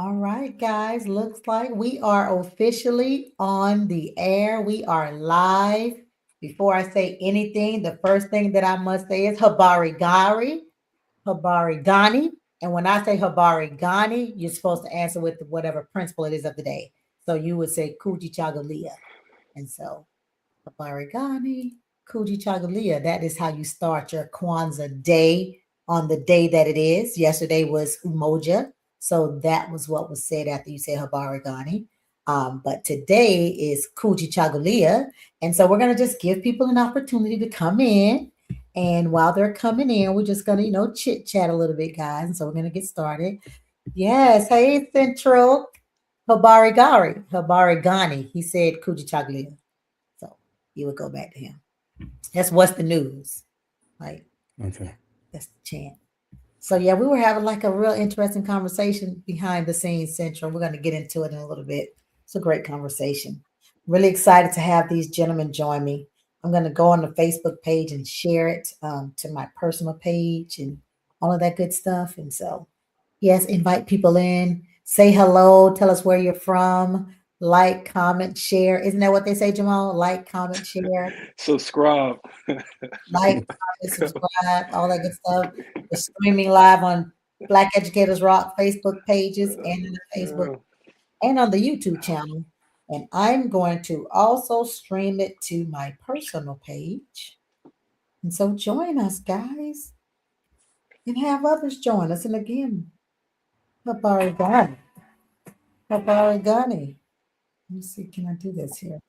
All right, guys. Looks like we are officially on the air. We are live. Before I say anything, the first thing that I must say is Habari Gari, Habari Gani. And when I say Habari Gani, you're supposed to answer with whatever principle it is of the day. So you would say Kuji Chagalia. And so Habari Gani, Kuji Chagalia. That is how you start your Kwanzaa day on the day that it is. Yesterday was Umoja. So that was what was said after you said Habari Gani. But today is Kuji Chagalia. And so we're going to just give people an opportunity to come in. And while they're coming in, we're just going to, chit chat a little bit, guys. And so we're going to get started. Yes. Hey, Central. Habari Gari. Habari Gani. He said Kuji Chagalia. So you would go back to him. That's what's the news. Like, Okay. that's the chant. So yeah, we were having like a real interesting conversation behind the scenes, Central. We're going to get into it in a little bit. It's a great conversation. Really excited to have these gentlemen join me. I'm going to go on the Facebook page and share it to my personal page and all of that good stuff. And so, yes, invite people in, say hello, tell us where you're from, like, comment, share. Isn't that what they say, Jamal? Like, comment, share. Subscribe. Like, comment, subscribe, all that good stuff. We're streaming live on Black Educators Rock Facebook pages and in the Facebook Yeah. and on the YouTube channel. And I'm going to also stream it to my personal page. And so join us, guys, and have others join us. And again, Habari Gani. Habari Gani. Let me see, can I do this here?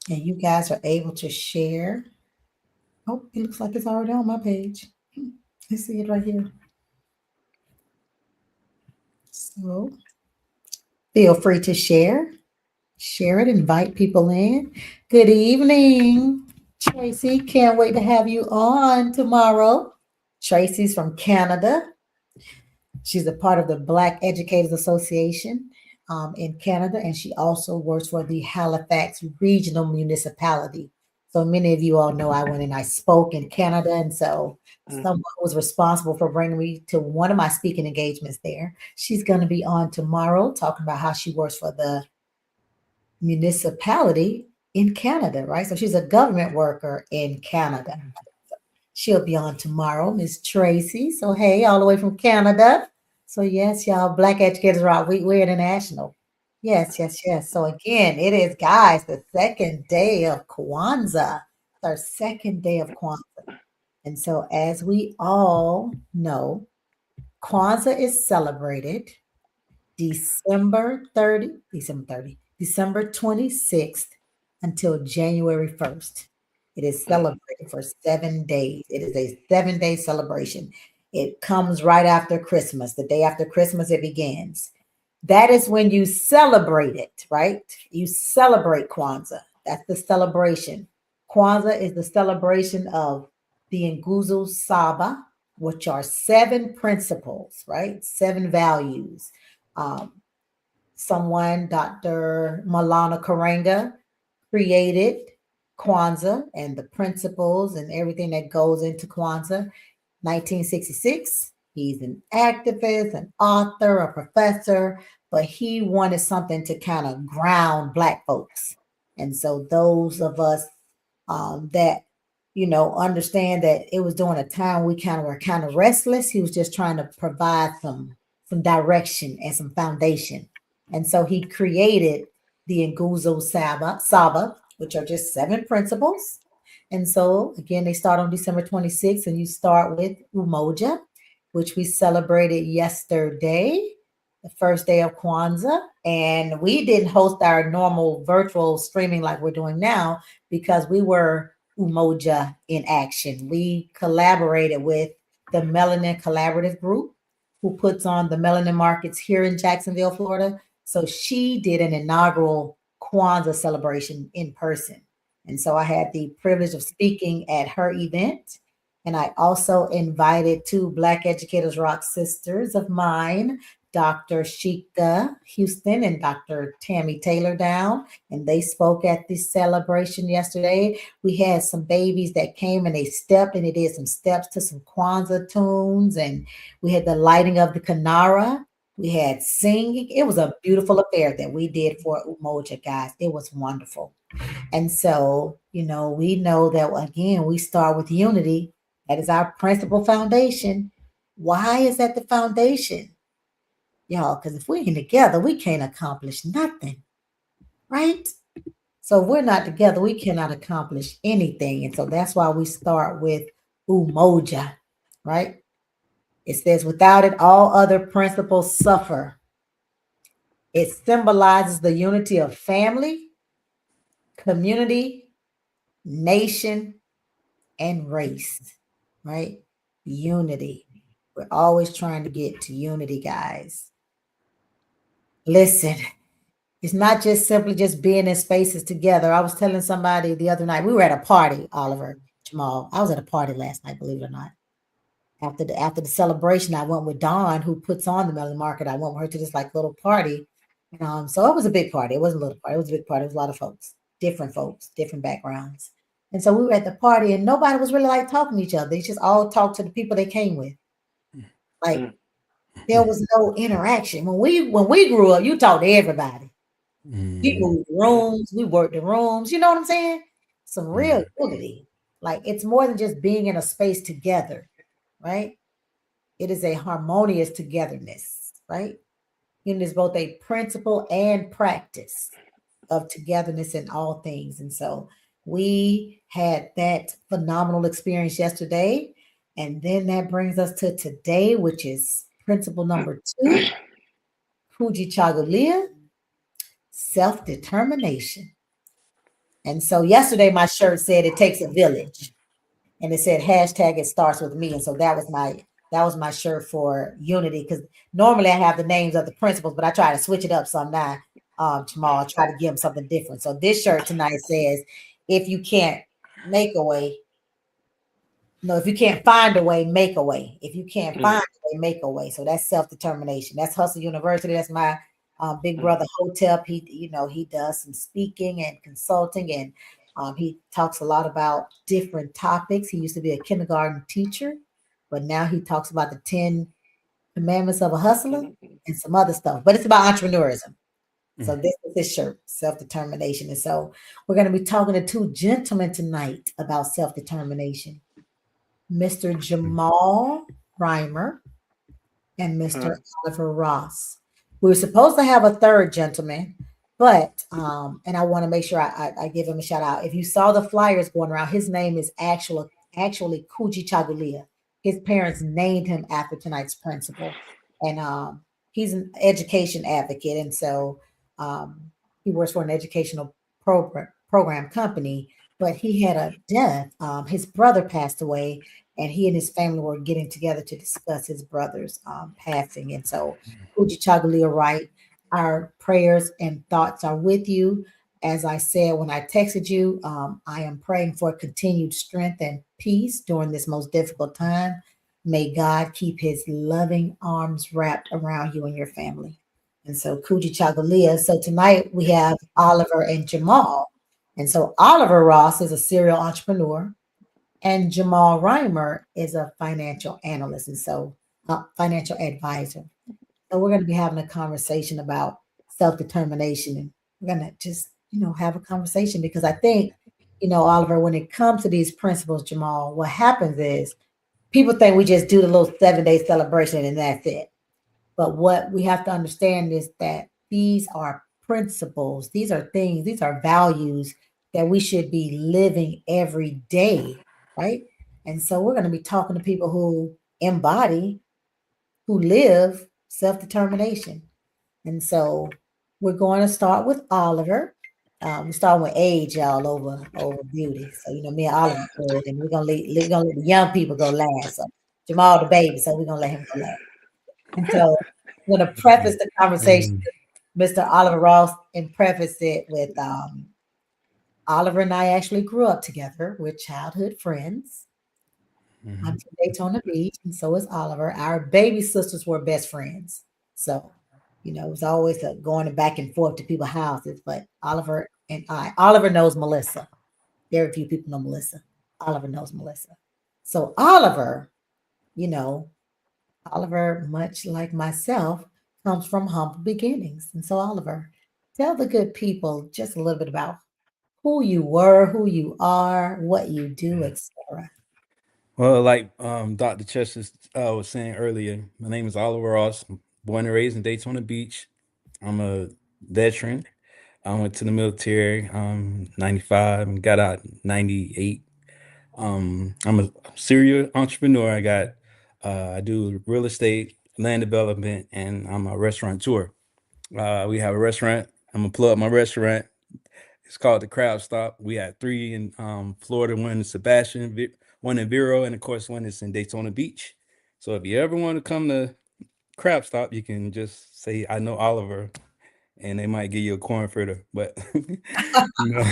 And you guys are able to share. Oh, it looks like it's already on my page. I see it right here. So feel free to share. Share it, invite people in. Good evening, Tracy. Can't wait to have you on tomorrow. Tracy's from Canada. She's a part of the Black Educators Association in Canada, and she also works for the Halifax Regional Municipality. So many of you all know I went and I spoke in Canada, and so someone was responsible for bringing me to one of my speaking engagements there. She's going to be on tomorrow talking about how she works for the municipality in Canada, right? So she's a government worker in Canada. She'll be on tomorrow, Miss Tracy. So hey, all the way from Canada. So yes, y'all, Black Educators Rock. We're international. Yes, yes, yes. So again, it is, guys, the second day of Kwanzaa. Our second day of Kwanzaa. And so as we all know, Kwanzaa is celebrated December 26th until January 1st. It is celebrated for 7 days. It is a 7 day celebration. It comes right after Christmas. The day after Christmas, it begins. That is when you celebrate it, right? You celebrate Kwanzaa. That's the celebration. Kwanzaa is the celebration of the Nguzo Saba, which are seven principles, right? Seven values. Um, Someone, Dr. Malana Karanga, created Kwanzaa and the principles and everything that goes into Kwanzaa. 1966. He's an activist, an author, a professor, but he wanted something to kind of ground Black folks. And so those of us that understand that it was during a time we kind of were kind of restless. He was just trying to provide some direction and some foundation. And so he created the Nguzo Saba, which are just seven principles. And so again, they start on December 26th, and you start with Umoja, which we celebrated yesterday, the first day of Kwanzaa. And we didn't host our normal virtual streaming like we're doing now because we were Umoja in action. We collaborated with the Melanin Collaborative Group, who puts on the Melanin Markets here in Jacksonville, Florida. So she did an inaugural Kwanzaa celebration in person. And so I had the privilege of speaking at her event. And I also invited two Black Educators Rock sisters of mine Dr. Sheikah Houston and Dr. Tammy Taylor down, and they spoke at this celebration yesterday. We had some babies that came and they stepped and they did some steps to some Kwanzaa tunes, and we had the lighting of the Kanara. We had singing. It was a beautiful affair that we did for Umoja, guys. It was wonderful. And so, we know that again, we start with unity. That is our principal foundation. Why is that the foundation? Y'all, because if we ain't together, we can't accomplish nothing, right? So if we're not together, we cannot accomplish anything. And so that's why we start with Umoja, right? It says, without it, all other principles suffer. It symbolizes the unity of family, community, nation, and race, right? Unity. We're always trying to get to unity, guys. Listen, it's not just simply just being in spaces together. I was telling somebody the other night, we were at a party, Oliver, Jamal. I was at a party last night, believe it or not. After the celebration, I went with Dawn, who puts on the Melon Market. I went with her to this like little party. And so it was a big party. It wasn't a little party, it was a big party. It was a lot of folks, different backgrounds. And so we were at the party and nobody was really like talking to each other. They just all talked to the people they came with. Like there was no interaction. When we grew up, you talked to everybody. We moved rooms, we worked the rooms, you know what I'm saying? Some real unity. Like it's more than just being in a space together, right? It is a harmonious togetherness, right? It is both a principle and practice of togetherness in all things. And so we had that phenomenal experience yesterday. And then that brings us to today, which is principle number 2, Kujichagulia, self-determination. And so yesterday my shirt said it takes a village. And it said hashtag it starts with me. And so that was my shirt for unity, because normally I have the names of the principles, but I try to switch it up some now. Tomorrow I'll try to give them something different. So this shirt tonight says, if you can't make a way, no, if you can't find a way, make a way. If you can't find a way, make a way. So that's self-determination. That's Hustle University. That's my big brother Hotep. He does some speaking and consulting, and he talks a lot about different topics. He used to be a kindergarten teacher, but now he talks about the 10 commandments of a hustler and some other stuff. But it's about entrepreneurism. So this is his shirt, self-determination. And so we're going to be talking to 2 gentlemen tonight about self-determination. Mr. Jamal Reimer and Mr. Oliver Ross. We were supposed to have a third gentleman, but and I want to make sure I give him a shout out. If you saw the flyers going around, his name is actually Kuji Chagulia. His parents named him after tonight's principal, and he's an education advocate, and so he works for an educational program company. But he had a death. His brother passed away, and he and his family were getting together to discuss his brother's passing. And so, Uji Chagalia, right? Our prayers and thoughts are with you. As I said when I texted you, I am praying for continued strength and peace during this most difficult time. May God keep his loving arms wrapped around you and your family. And so, Kuji Chagalia. So tonight we have Oliver and Jamal. And so Oliver Ross is a serial entrepreneur, and Jamal Reimer is a financial analyst, and so financial advisor. So we're going to be having a conversation about self-determination, and we're going to just, have a conversation, because I think, Oliver, when it comes to these principles, Jamal, what happens is people think we just do the little 7-day celebration and that's it. But what we have to understand is that these are principles, these are things, these are values that we should be living every day, right? And so we're going to be talking to people who embody, who live self-determination. And so we're going to start with Oliver. We're starting with age, y'all, over beauty. So me and Oliver, and we're gonna let the young people go last. So Jamal the baby, so we're gonna let him go last. And so I'm going to preface the conversation with Mr. Oliver Ross, and preface it with Oliver and I actually grew up together. We're childhood friends. I'm from Daytona Beach, and so is Oliver. Our baby sisters were best friends. So, it was always going back and forth to people's houses. But Oliver knows Melissa. Very few people know Melissa. Oliver knows Melissa. So you know, Oliver, much like myself, comes from humble beginnings. And so, Oliver, tell the good people just a little bit about who you were, who you are, what you do, etc. Well, like Dr. Chester was saying earlier, my name is Oliver Ross. I'm born and raised in Daytona Beach. I'm a veteran. I went to the military 95 and got out 98. I'm a serial entrepreneur. I do real estate, land development, and I'm a restaurateur. We have a restaurant. I'm gonna plug my restaurant. It's called the Crowd Stop. We had three in Florida, one in Sebastian, one in Vero, and of course one is in Daytona Beach. So if you ever want to come to Crab Stop, you can just say I know Oliver, and they might give you a corn fritter. But no,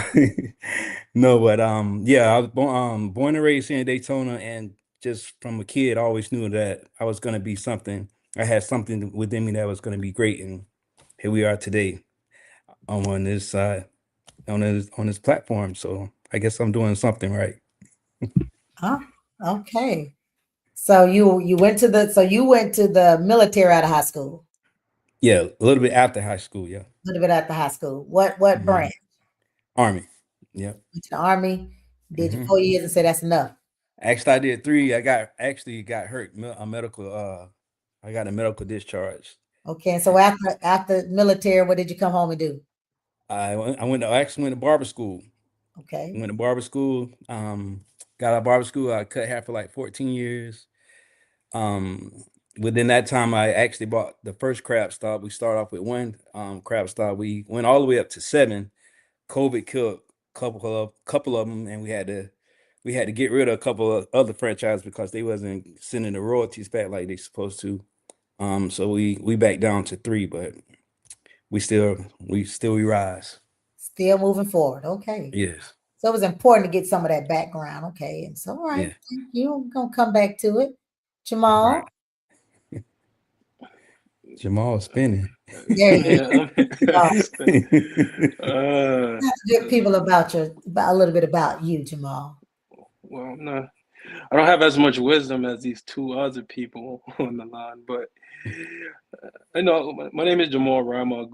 no. But yeah, I was born and raised here in Daytona, and just from a kid, I always knew that I was gonna be something. I had something within me that was gonna be great, and here we are today on this on this platform. So I guess I'm doing something right. Huh? Okay. So you went to the military out of high school. Yeah, a little bit after high school. Yeah, A little bit after high school. What hmm branch? Army. Yeah. Went to the army. Did your hmm 4 years and said that's enough. Actually, I did three. I got hurt. A medical. I got a medical discharge. Okay. And so after military, what did you come home and do? I actually went to barber school. Okay. Went to barber school. Got out of barber school. I cut hair for like 14 years. Um, Within that time, I actually bought the first crab stop. We started off with one crab stop. We went all the way up to seven. COVID killed couple of them, and we had to get rid of a couple of other franchises because they wasn't sending the royalties back like they supposed to. So we back down to three, but we rise. Still moving forward. Okay. Yes. So it was important to get some of that background. Okay. And so, all right. Yeah. Thank you. We're going to come back to it. Right. Jamal, Jamal spinning. there you Yeah, go. uh, Tell the good people about a little bit about you, Jamal. well, no, I don't have as much wisdom as these two other people on the line, but I know my name is Jamal Rama,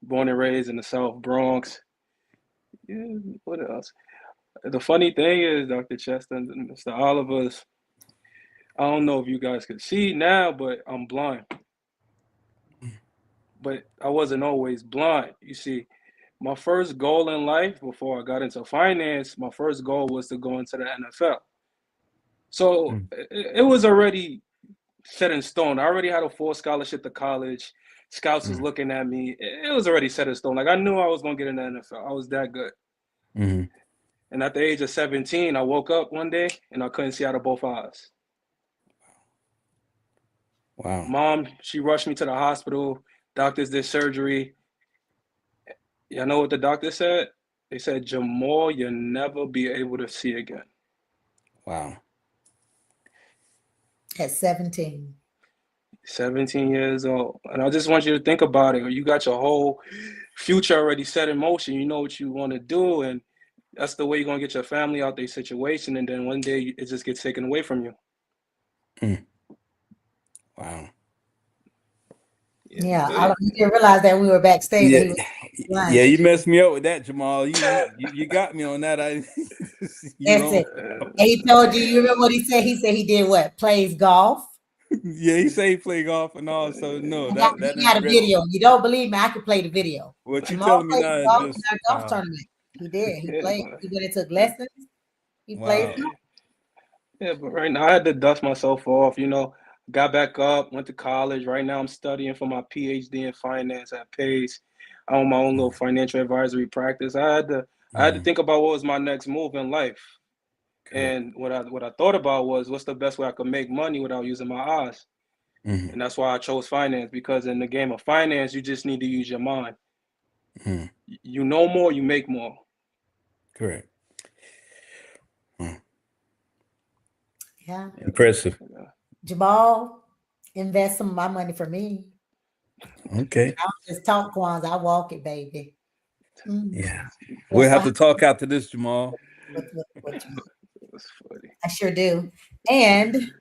born and raised in the South Bronx. Yeah, what else? The funny thing is, Dr. Chester and Mr. Oliver's, I don't know if you guys could see now, but I'm blind. But I wasn't always blind. You see, my first goal in life before I got into finance, my first goal was to go into the NFL. So Mm, it was already set in stone. I already had a full scholarship to college. Scouts was mm, looking at me. It was already set in stone. Like I knew I was gonna get in the NFL. I was that good. mhm. And at the age of 17, I woke up one day and I couldn't see out of both eyes. Wow. Mom, she rushed me to the hospital. Doctors did surgery. You know what the doctor said? They said, Jamal, you'll never be able to see again. Wow. At 17. 17 years old. And I just want you to think about it. You got your whole future already set in motion. You know what you want to do. And that's the way you're going to get your family out their situation. And then one day it just gets taken away from you. Mm, wow. Yeah. Yeah. But You didn't realize that we were backstage that Yeah, he was blind. yeah, you messed me up with that, Jamal. You got me on that. I you That's know. it. And he told you, you remember what he said? He said he did what? Plays golf. Yeah, he say he play golf and all. So no, that He got didn't a rest. video. You don't believe me? I could play the video. What you Jamal telling me plays now is golf in just our golf tournament. He did. He yeah, played. He went and took lessons. He plays wow. yeah, golf. yeah, but right now I had to dust myself off, got back up, went to college. Right now I'm studying for my PhD in finance at Pace. I own my own little Mm, financial advisory practice. I had to mm, think about what was my next move in life. correct. And what I thought about was what's the best way I could make money without using my eyes. Mm, And that's why I chose finance because in the game of finance, you just need to use your mind. mm, You know more, you make more. correct. Mm, Yeah. Yeah, impressive. yeah. Jamal, invest some of my money for me. Okay. I don't just talk Kwanzaa, I walk it, baby. Yeah. Yeah, We'll so have to talk after this, Jamal. what you, That's funny. I sure do. And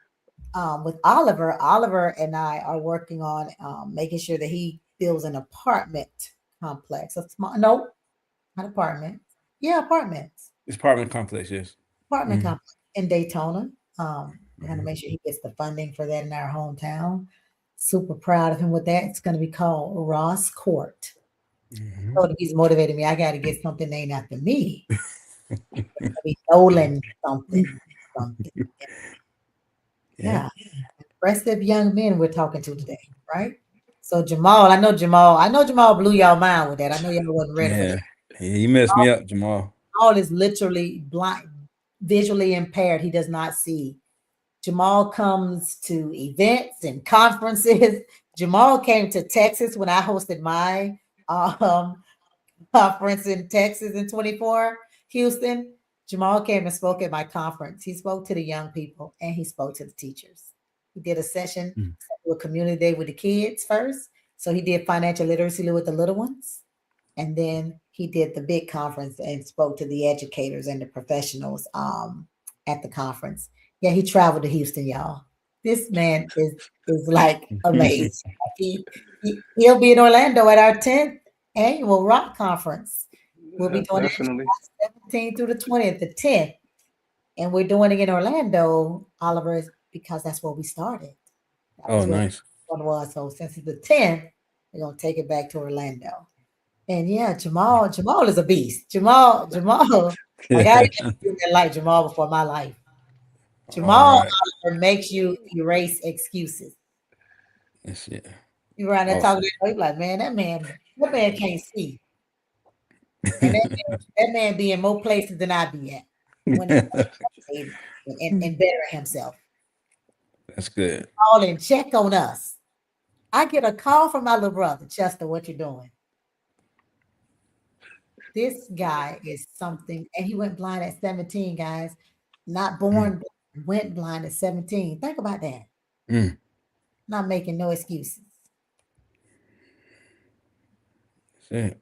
with Oliver, Oliver and I are working on making sure that he builds an apartment complex. A small, no, not apartment. Yeah, apartments. It's apartment complex, yes. Apartment Mhm. complex in Daytona. We're going to Mhm. make sure he gets the funding for that in our hometown. Super proud of him with that. It's going to be called Ross Court. Mhm. So he's motivated me. I got to get something named after me. Be Noland something, something. Yeah. Yeah, impressive young men we're talking to today, right? So I know Jamal blew y'all mind with that. I know y'all wasn't ready for that. Yeah. Yeah, you messed me up, Jamal. Jamal is literally blind, visually impaired. He does not see. Jamal comes to events and conferences. Jamal came to Texas when I hosted my um, conference in Texas in 24, Houston. Jamal came and spoke at my conference. He spoke to the young people and he spoke to the teachers. He did a session, Mm. a community day with the kids first. So he did financial literacy with the little ones. And then he did the big conference and spoke to the educators and the professionals at the conference. Yeah, he traveled to Houston, y'all. This man is like amazing. He'll be in Orlando at our 10th annual rock conference. We'll be doing it Definitely. July 17th through the 20th, the 10th. And we're doing it in Orlando, Oliver, because that's where we started. That Oh, was where the nice. one was. So since it's the 10th, we're gonna take it back to Orlando. And yeah, Jamal is a beast. Jamal, like I didn't like Jamal before my life. All Jamal right. Oliver makes you erase excuses. That's it. You around there talking Awesome. to him, like, man, that man can't see. And that man be in more places than I be at when it and better himself. That's good. Call and check on us. I get a call from my little brother, Chester, what you doing? This guy is something, and he went blind at 17, guys. Not Mm. born blind, went blind at 17. Think about that. Mm. Not making no excuses. That's it.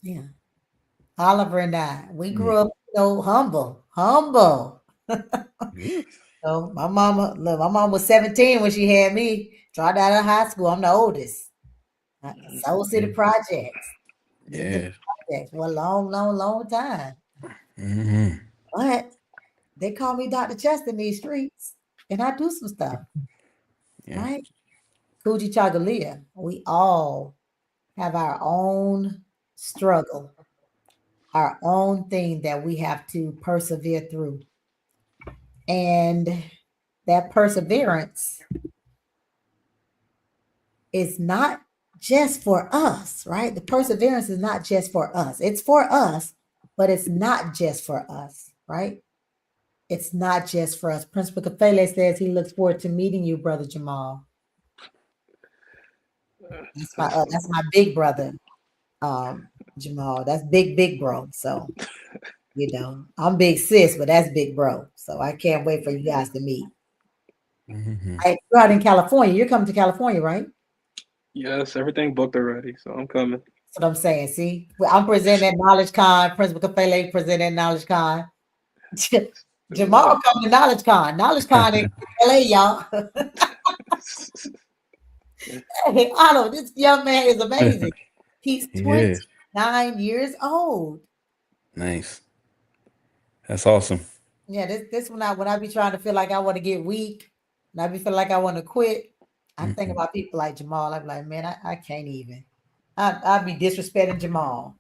Yeah. Oliver and I, we Mm. grew up, humble, humble. Good. So my mama, look, my mom was 17 when she had me. Dropped out of high school. I'm the oldest. Soul City Mm. Projects. Did the Yeah. projects for a long, long, long time. Hmm. But they call me Dr. Chester in these streets, and I do some stuff, Yeah. right? Coogee Chagalia. We all have our own struggle, our own thing that we have to persevere through. And that perseverance is not just for us, right? The perseverance is not just for us. It's for us, but it's not just for us, right? It's not just for us. Principal Kafele says he looks forward to meeting you, Brother Jamal. That's funny. That's my big brother, Jamal. That's big bro. So I'm big sis, but that's big bro. So I can't wait for you guys to meet. Hmm. You're out in California. You're coming to California, right? Yes, everything booked already, so I'm coming. That's what I'm saying. See, I'm presenting at Knowledge Con. Principal Kafele presenting at Knowledge Con. Jamal coming to Knowledge Con. Knowledge Con in LA, y'all. Hey, Otto, this young man is amazing. He's Yeah. 29 years old. Nice. That's awesome. Yeah, this when I be trying to feel like I want to get weak, and I be feeling like I want to quit. I think Mm-mm. about people like Jamal. I'm like, man, I can't even. I'd be disrespecting Jamal.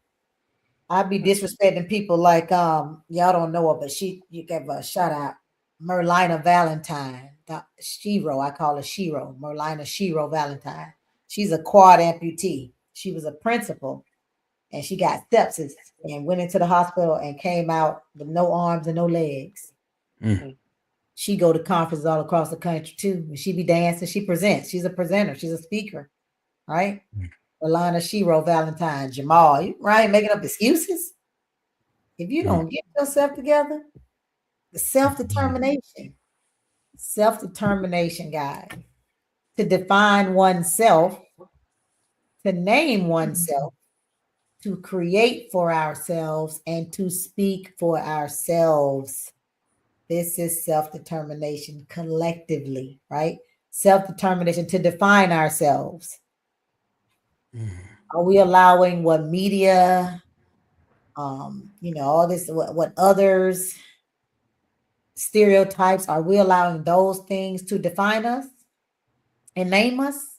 I'd be disrespecting people like y'all don't know her, but you gave a shout out. Merlina Valentine, Shiro, I call her Shiro, Merlina Shiro Valentine. She's a quad amputee. She was a principal and she got sepsis and went into the hospital and came out with no arms and no legs. Mm. She go to conferences all across the country too. She be dancing. She presents. She's a presenter. She's a speaker, right? Alana Shiro Valentine Jamal. You right making up excuses? If you Mm. don't get yourself together, the self determination, guys, to define oneself to name oneself, to create for ourselves, and to speak for ourselves. This is self-determination collectively, right? Self-determination to define ourselves. Are we allowing what media, all this, what others stereotypes, are we allowing those things to define us and name us,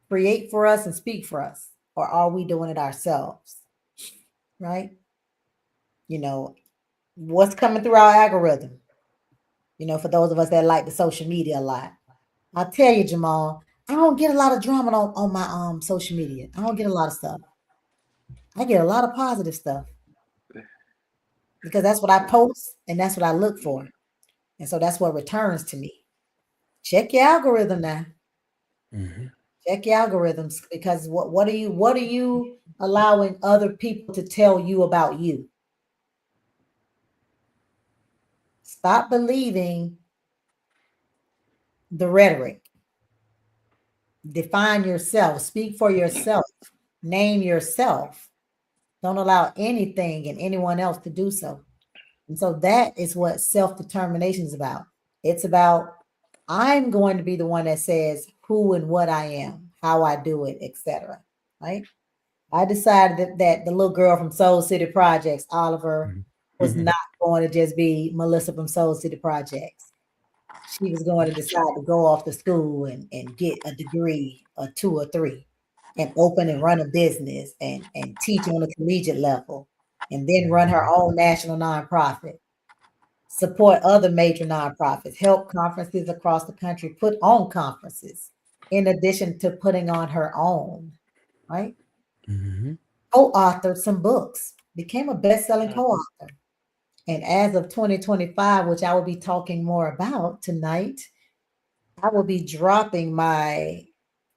create for us and speak for us? Or are we doing it ourselves? Right? What's coming through our algorithm? For those of us that like the social media a lot. I'll tell you, Jamal, I don't get a lot of drama on my social media. I don't get a lot of stuff. I get a lot of positive stuff because that's what I post and that's what I look for. And so that's what returns to me. Check your algorithm now. Check your algorithms, because what are you allowing other people to tell you about you? Stop believing the rhetoric. Define yourself, speak for yourself, name yourself. Don't allow anything and anyone else to do so. And so that is what self-determination is about. It's about, I'm going to be the one that says who and what I am, how I do it, etc. Right? I decided that the little girl from Soul City Projects, Oliver, was not going to just be Melissa from Soul City Projects. She was going to decide to go off to school and get a degree, or 2 or 3, and open and run a business and teach on a collegiate level, and then run her own national nonprofit, support other major nonprofits, help conferences across the country, put on conferences, in addition to putting on her own, right? Co-authored some books, became a best-selling co-author. And as of 2025, which I will be talking more about tonight, I will be dropping my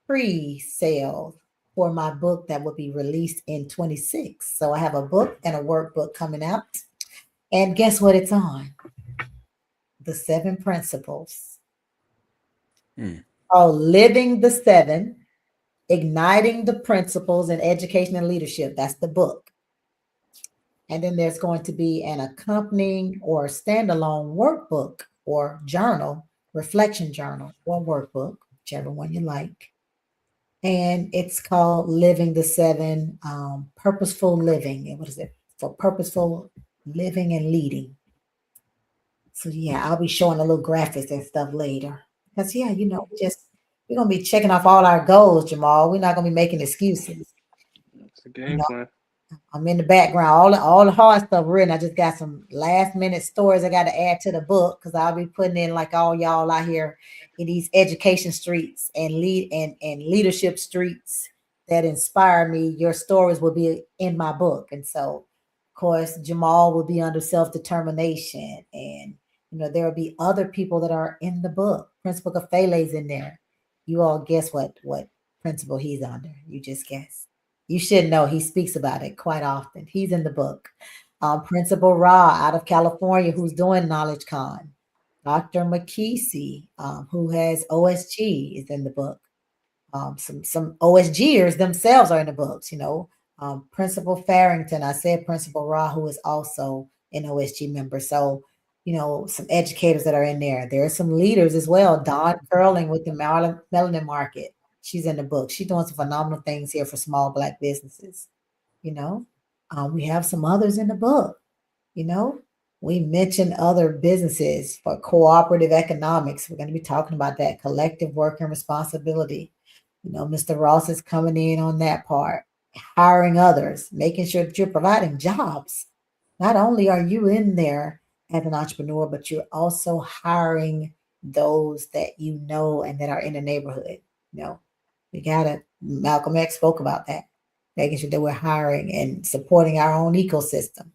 pre-sale for my book that will be released in 26. So I have a book and a workbook coming out. And guess what it's on? The 7 Principles. Oh, Living the 7, Igniting the Principles in Education and Leadership. That's the book. And then there's going to be an accompanying or standalone workbook or journal, reflection journal or workbook, whichever one you like. And it's called Living the 7, Purposeful Living. And what is it? For purposeful living and leading. So yeah, I'll be showing a little graphics and stuff later. Because we're gonna be checking off all our goals, Jamal. We're not gonna be making excuses. It's a game plan. I'm in the background, all the hard stuff written. I just got some last minute stories I got to add to the book, because I'll be putting in, like all y'all out here in these education streets and leadership streets that inspire me. Your stories will be in my book. And so, of course, Jamal will be under self-determination, and there will be other people that are in the book. Principal Kafele's in there. You all guess what principal he's under. You just guess. You should know, he speaks about it quite often. He's in the book. Principal Ra out of California, who's doing Knowledge Con. Dr. McKesey, who has OSG, is in the book. Some OSGers themselves are in the books, Principal Farrington, I said Principal Ra, who is also an OSG member. So, some educators that are in there. There are some leaders as well. Dawn Curling with the Melanin Market. She's in the book. She's doing some phenomenal things here for small Black businesses. We have some others in the book. We mentioned other businesses for cooperative economics. We're going to be talking about that collective work and responsibility. Mr. Ross is coming in on that part, hiring others, making sure that you're providing jobs. Not only are you in there as an entrepreneur, but you're also hiring those that you know and that are in the neighborhood. Malcolm X spoke about that, making sure that we're hiring and supporting our own ecosystem.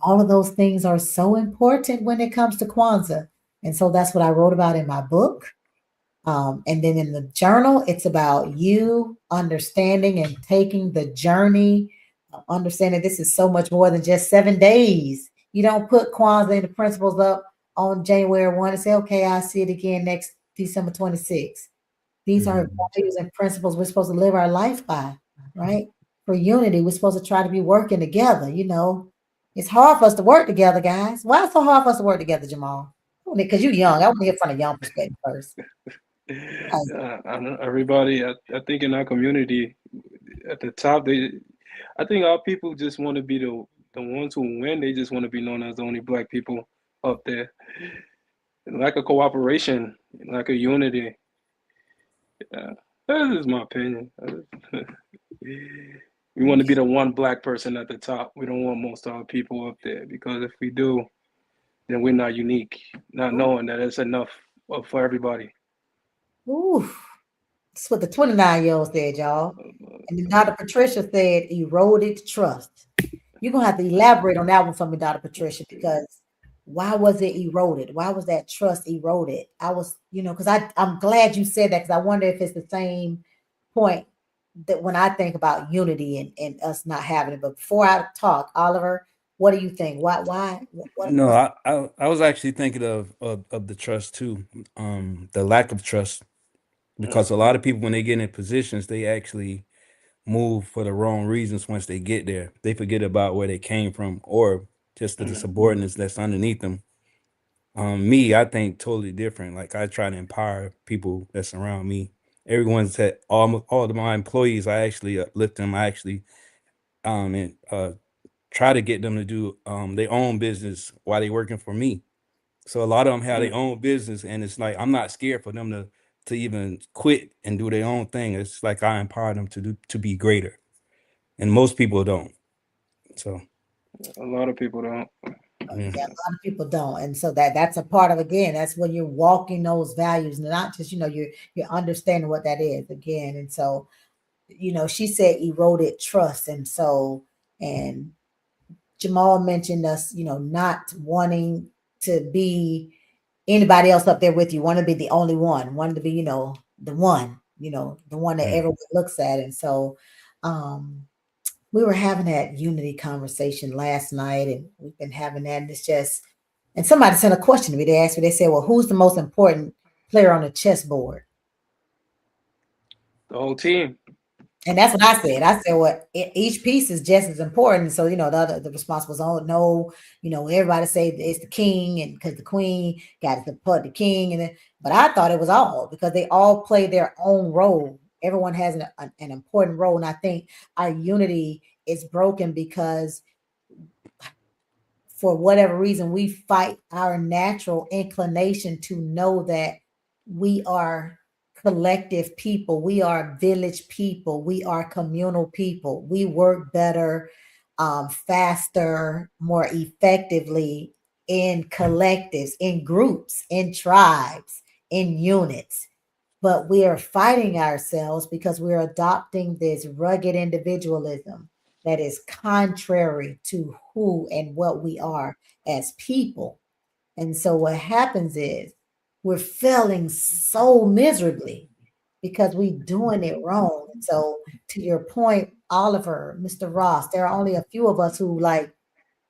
All of those things are so important when it comes to Kwanzaa. And so that's what I wrote about in my book. And then in the journal, it's about you understanding and taking the journey, understanding this is so much more than just 7 days. You don't put Kwanzaa and the principles up on January 1 and say, okay, I'll see it again next December 26th. These are values and principles we're supposed to live our life by, right? For unity, we're supposed to try to be working together. It's hard for us to work together, guys. Why is it so hard for us to work together, Jamal? Because you're young. I want to hear from a young perspective first. I know everybody. I think in our community, at the top, I think our people just want to be the ones who win. They just want to be known as the only black people up there. Lack of cooperation, lack of unity. That is my opinion. We want to be the one black person at the top. We don't want most of our people up there, because if we do, then we're not unique, not knowing that it's enough for everybody. Ooh, that's what the 29-year-old said, y'all. And then Dr. Patricia said, eroded trust. You're going to have to elaborate on that one for me, Dr. Patricia, because why was it eroded? Why was that trust eroded? I was, because I'm glad you said that, because I wonder if it's the same point that when I think about unity and us not having it. But before I talk, Oliver, what do you think? Why? No, I was actually thinking of the trust too, the lack of trust, because a lot of people when they get in positions, they actually move for the wrong reasons. Once they get there, they forget about where they came from, or just the subordinates that's underneath them. Me, I think totally different. Like, I try to empower people that's around me. Everyone's at all of my employees. I actually uplift them. I actually and try to get them to do their own business while they working for me. So a lot of them have their own business, and it's like I'm not scared for them to even quit and do their own thing. It's like I empower them to be greater, and most people don't. So A lot of people don't. yeah, Yeah, a lot of people don't, and so that's a part of, again, that's when you're walking those values, and not just you're understanding what that is again. And so she said eroded trust, and so and Jamal mentioned us, not wanting to be anybody else up there with you, want to be the only one, wanting to be the one, the one that everyone looks at. And so we were having that unity conversation last night, and we've been having that, and it's just, and somebody sent a question to me. They asked me, they said, well, who's the most important player on the chessboard? The whole team. And that's what I said. I said, well, each piece is just as important. So, the response was, oh, no, everybody say it's the king, and because the queen got to support the king. But I thought it was all, because they all play their own role. Everyone has an important role. And I think our unity is broken because for whatever reason, we fight our natural inclination to know that we are collective people. We are village people. We are communal people. We work better, faster, more effectively in collectives, in groups, in tribes, in units. But we are fighting ourselves because we're adopting this rugged individualism that is contrary to who and what we are as people. And so what happens is we're failing so miserably because we're doing it wrong. So to your point, Oliver, Mr. Ross, there are only a few of us who, like,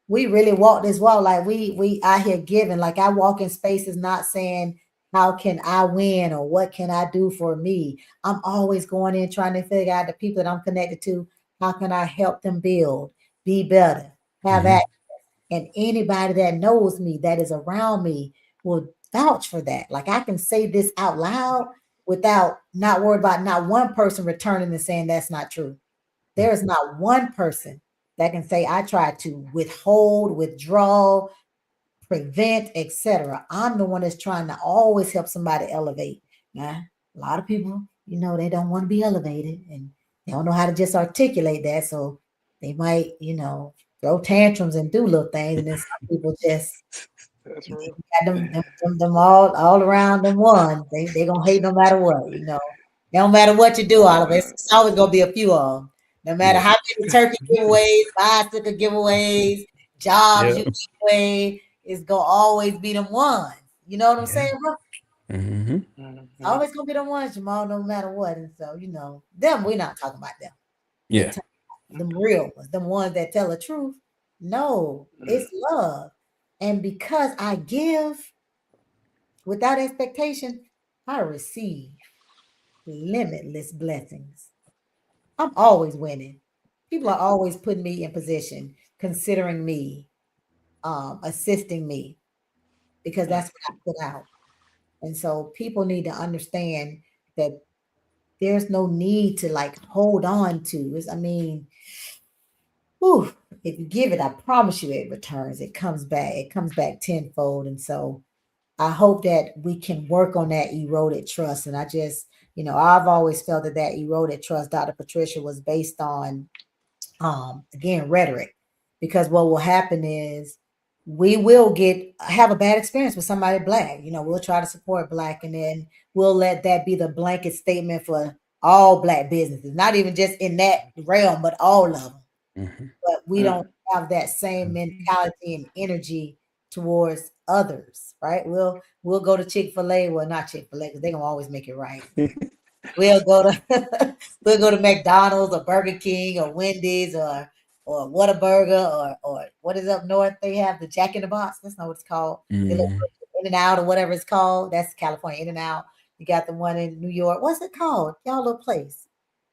we really walk this walk. Like, we out here giving. Like, I walk in spaces not saying, how can I win, or what can I do for me? I'm always going in trying to figure out the people that I'm connected to. How can I help them build, be better, have access? And anybody that knows me, that is around me, will vouch for that. Like, I can say this out loud without not worried about not one person returning and saying that's not true. There is not one person that can say I tried to withhold, withdraw, prevent, etc. I'm the one that's trying to always help somebody elevate. Now, a lot of people, they don't want to be elevated, and they don't know how to just articulate that. So they might, throw tantrums and do little things, and then some people just That's real. got them all around them ones. They gonna hate no matter what, No matter what you do, Oliver, it's always gonna be a few of them. No matter how many turkey giveaways, bicycle giveaways, jobs you give away, it's gonna always be them ones. You know what I'm saying, bro? Always gonna be them ones, Jamal, no matter what. And so, them, we're not talking about them. yeah, Them real ones, them ones that tell the truth. No, it's love. And because I give without expectation, I receive limitless blessings. I'm always winning. People are always putting me in position, considering me, assisting me, because that's what I put out. And so people need to understand that there's no need to like hold on to. I mean, whew, if you give it, I promise you it returns. It comes back. It comes back tenfold. And so I hope that we can work on that eroded trust. And I just, I've always felt that eroded trust, Dr. Patricia, was based on, again, rhetoric. Because what will happen is we will have a bad experience with somebody Black. We'll try to support Black, and then we'll let that be the blanket statement for all Black businesses, not even just in that realm, but all of them. But we don't have that same mentality and energy towards others, right? We'll go to Chick-fil-A, well, not Chick-fil-A, because they're gonna always make it right. We'll go to McDonald's or Burger King or Wendy's or Whataburger or what is up north? They have the Jack in the Box. That's not what it's called. In-N-Out or whatever it's called. That's California, In-N-Out. You got the one in New York. What's it called? Y'all little place.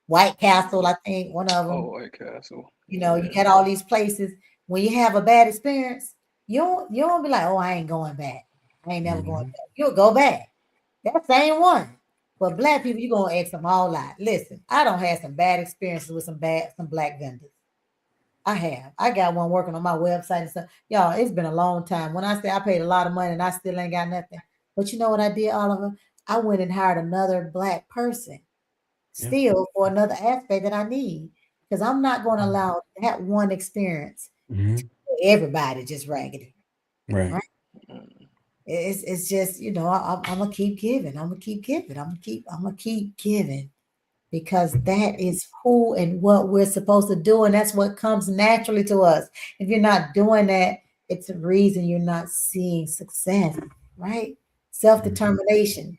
White Castle, I think, one of them. Oh, White Castle. You got all these places. When you have a bad experience, you don't be like, oh, I ain't going back. I ain't never going back. You'll go back. That same one. But Black people, you're gonna ask them all out. Listen, I don't have some bad experiences with some Black vendors. I have. I got one working on my website and stuff. Y'all, it's been a long time. When I say I paid a lot of money and I still ain't got nothing. But you know what I did, Oliver? I went and hired another Black person still for another aspect that I need. Because I'm not going to allow that one experience to everybody just raggedy. Right. It's just, I'm gonna keep giving. I'm gonna keep giving. I'm gonna keep giving, because that is who and what we're supposed to do, and that's what comes naturally to us. If you're not doing that, it's a reason you're not seeing success, right? Self-determination.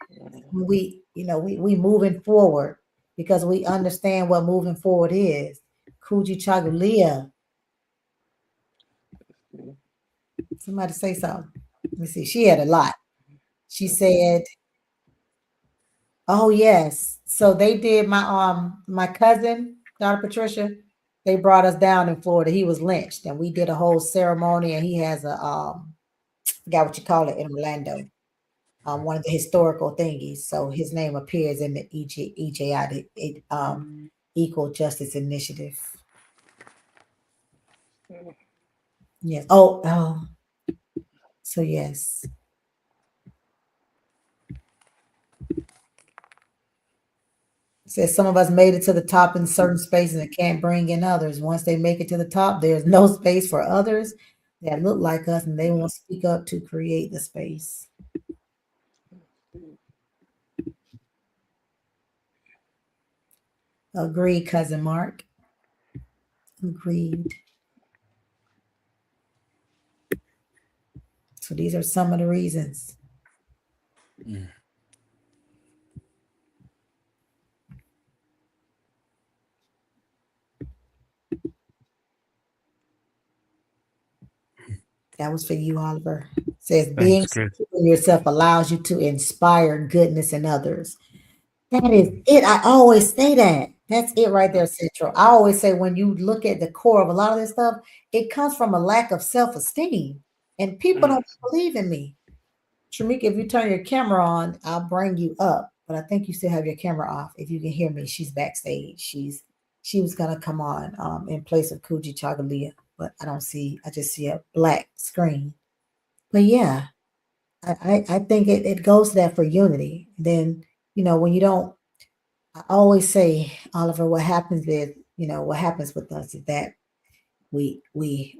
We moving forward because we understand what moving forward is. Kujichagulia. Somebody say something. Let me see. She had a lot. She said, "Oh yes." So they did my cousin, Dr. Patricia. They brought us down in Florida. He was lynched, and we did a whole ceremony. And he has a forgot what you call it in Orlando. One of the historical thingies. So his name appears in the EJI, Equal Justice Initiative. Yes. Oh. So yes. Says some of us made it to the top in certain spaces and can't bring in others. Once they make it to the top, there's no space for others that look like us, and they won't speak up to create the space. Agreed, cousin Mark. Agreed. So these are some of the reasons. That was for you, Oliver. It says being yourself allows you to inspire goodness in others. That is it. I always say that. That's it right there, Central. I always say when you look at the core of a lot of this stuff, it comes from a lack of self-esteem. And people don't believe in me. Shamika, if you turn your camera on, I'll bring you up. But I think you still have your camera off. If you can hear me, she's backstage. She was gonna come on in place of Kuji Chagalia, but I just see a black screen. But yeah, I think it goes to that for unity. Then, when you don't, I always say, Oliver, what happens with us is that we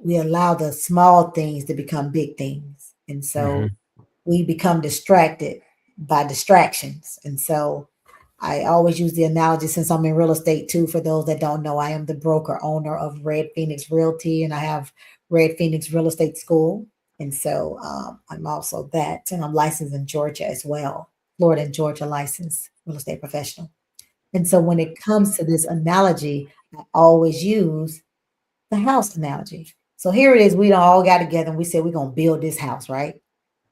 allow the small things to become big things. And so we become distracted by distractions. And so I always use the analogy, since I'm in real estate too, for those that don't know, I am the broker owner of Red Phoenix Realty, and I have Red Phoenix Real Estate School. And so I'm also that, and I'm licensed in Georgia as well, Florida and Georgia licensed real estate professional. And so when it comes to this analogy, I always use the house analogy. So here it is, we all got together and we said we're going to build this house, right?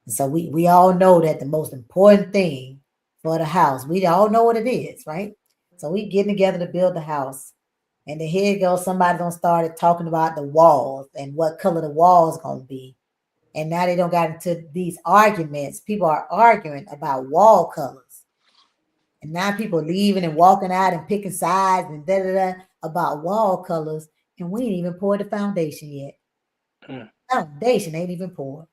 And so we all know that the most important thing for the house. We all know what it is, right? So we getting together to build the house. And then here goes somebody gonna start talking about the walls and what color the walls gonna be. And now they don't got into these arguments. People are arguing about wall colors. And now people leaving and walking out and picking sides and da da da about wall colors. And we ain't even poured the foundation yet. Mm. Foundation ain't even poured.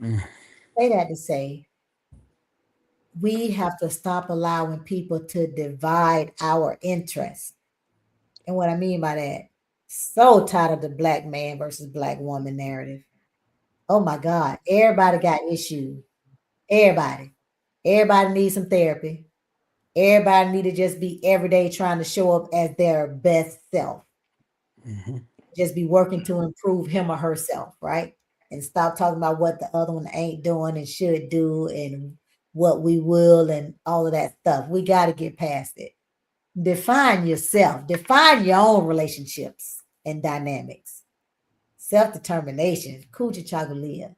Say that to say we have to stop allowing people to divide our interests. And what I mean by that, so tired of the black man versus black woman narrative. Oh my God, everybody got issues. Everybody. Everybody needs some therapy. Everybody need to just be every day trying to show up as their best self. Just be working to improve him or herself, right? And stop talking about what the other one ain't doing and should do and what we will and all of that stuff. We got to get past it. Define yourself. Define your own relationships and dynamics. Self-determination, coochie chagalia.